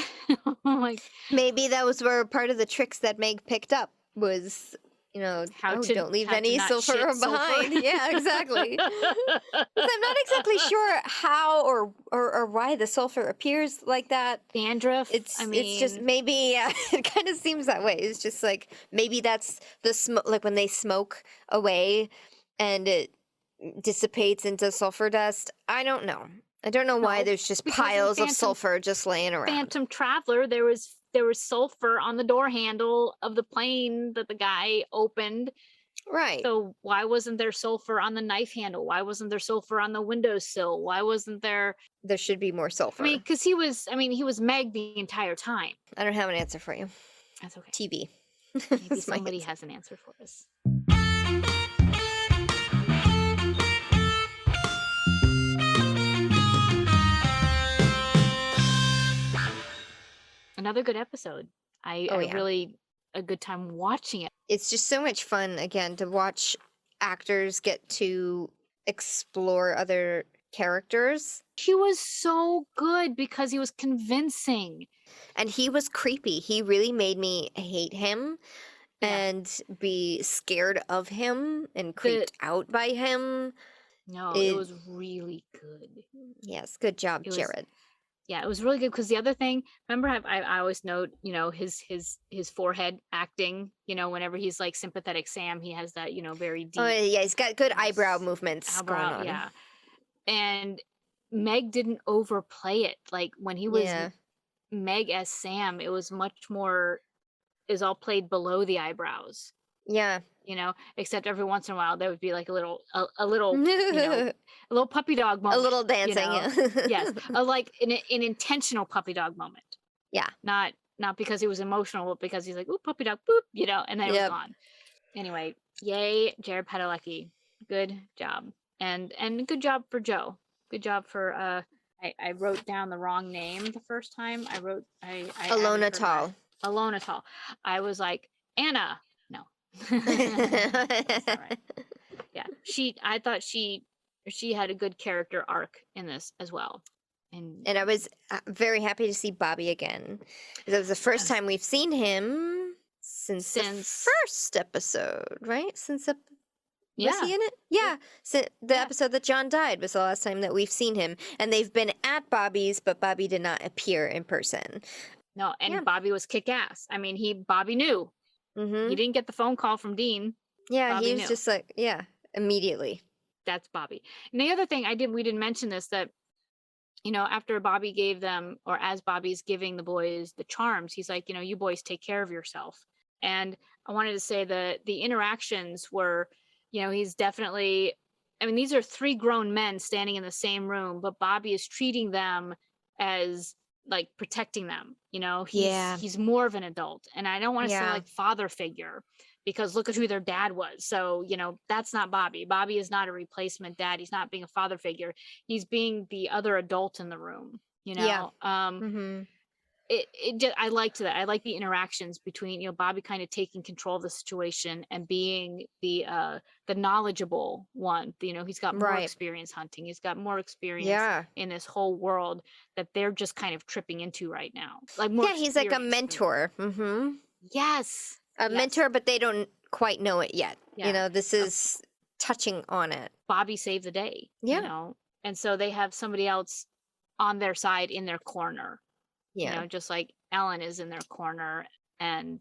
like, maybe that was where part of the tricks that Meg picked up was, don't leave any sulfur behind. Yeah, exactly. I'm not exactly sure how or why the sulfur appears like that. Dandruff. It's just maybe it kind of seems that way. It's just like maybe that's the smoke, like when they smoke away and it dissipates into sulfur dust. I don't know. I don't know why there's just piles of sulfur just laying around. Phantom Traveler, there was sulfur on the door handle of the plane that the guy opened. Right. So why wasn't there sulfur on the knife handle? Why wasn't there sulfur on the windowsill? Why wasn't there? There should be more sulfur. I mean, because he was Meg the entire time. I don't have an answer for you. That's okay. TV. Maybe somebody has an answer for us. Another good episode. I really a good time watching it. It's just so much fun, again, to watch actors get to explore other characters. He was so good because he was convincing. And he was creepy. He really made me hate him and be scared of him and creeped out by him. No, it was really good. Yes, good job, Jared. Yeah, it was really good because the other thing, remember I always note, his forehead acting, whenever he's like sympathetic Sam, he has that, very deep. Oh, yeah, he's got good eyebrow movements going on. Yeah. And Meg didn't overplay it. Like when he was Meg as Sam, it was much more, is all played below the eyebrows. Yeah. Except every once in a while there would be like a little a little puppy dog moment. A little dancing. Yes. Like an intentional puppy dog moment. Yeah. Not because he was emotional, but because he's like, ooh, puppy dog, boop, and then it was gone. Anyway, yay, Jared Padalecki. Good job. And good job for Joe. Good job for I wrote down the wrong name the first time. Alona Tall. Alona Tall. I was like, Anna. No. That's not right. Yeah. I thought she had a good character arc in this as well. And I was very happy to see Bobby again. It was the first time we've seen him since the first episode, right? Was he in it? Yeah. So the episode that John died was the last time that we've seen him. And they've been at Bobby's, but Bobby did not appear in person. No, and Bobby was kick-ass. I mean, Bobby knew. Mm-hmm. He didn't get the phone call from Dean. Yeah, Bobby he was just like, Immediately. That's Bobby. And the other thing we didn't mention this, that after Bobby gave them, or as Bobby's giving the boys the charms, he's like, you boys take care of yourself. And I wanted to say that the interactions were, he's definitely, I mean, these are three grown men standing in the same room, but Bobby is treating them as like protecting them. Yeah. He's more of an adult. And I don't want to say Yeah. like father figure, because look at who their dad was. So, that's not Bobby. Bobby is not a replacement dad. He's not being a father figure. He's being the other adult in the room, Yeah. Mm-hmm. I liked that. I like the interactions between, Bobby kind of taking control of the situation and being the knowledgeable one. He's got more Right. experience hunting. He's got more experience Yeah. in this whole world that they're just kind of tripping into right now. Like more Yeah, he's like a experience. mentor. Mm-hmm. Yes. A Yes. mentor, but they don't quite know it yet. Yeah. This is touching on it. Bobby saved the day. Yeah. And so they have somebody else on their side, in their corner. Yeah. Just like Ellen is in their corner. And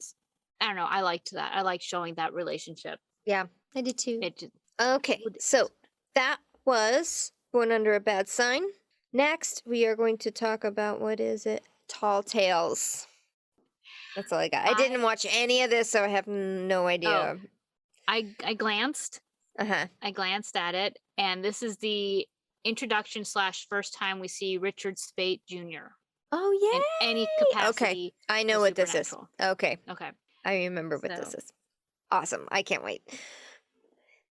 I don't know, I liked that. I like showing that relationship. Yeah, I did too. It just, Okay, so that was Born Under a Bad Sign. Next, we are going to talk about, what is it? Tall Tales. That's all I got. I didn't watch any of this, so I have no idea. I glanced. Uh-huh. I glanced at it, and this is the introduction / first time we see Richard Speight Jr. Oh, yeah. in any capacity. Okay, I know what this is. Okay, Okay. I remember what this is. Awesome. I can't wait.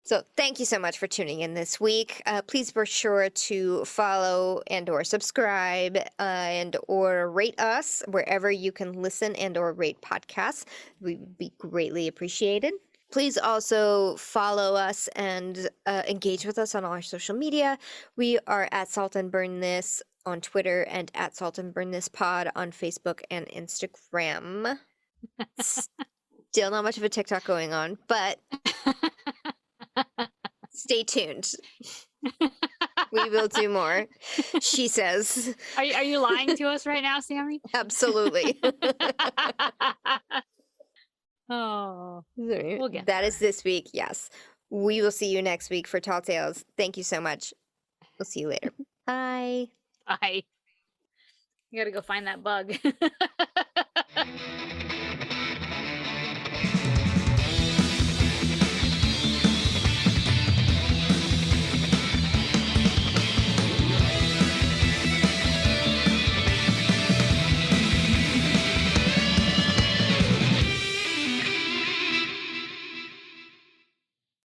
So thank you so much for tuning in this week. Please be sure to follow and or subscribe and or rate us wherever you can listen and or rate podcasts. We would be greatly appreciated. Please also follow us and engage with us on all our social media. We are at Salt and Burn This on Twitter and at Salt and Burn This Pod on Facebook and Instagram. Still not much of a TikTok going on, but stay tuned. We will do more, she says. Are you lying to us right now, Sammy? Absolutely. Oh, that is this week. Yes. We will see you next week for Tall Tales. Thank you so much. We'll see you later. Bye. Bye. You gotta go find that bug.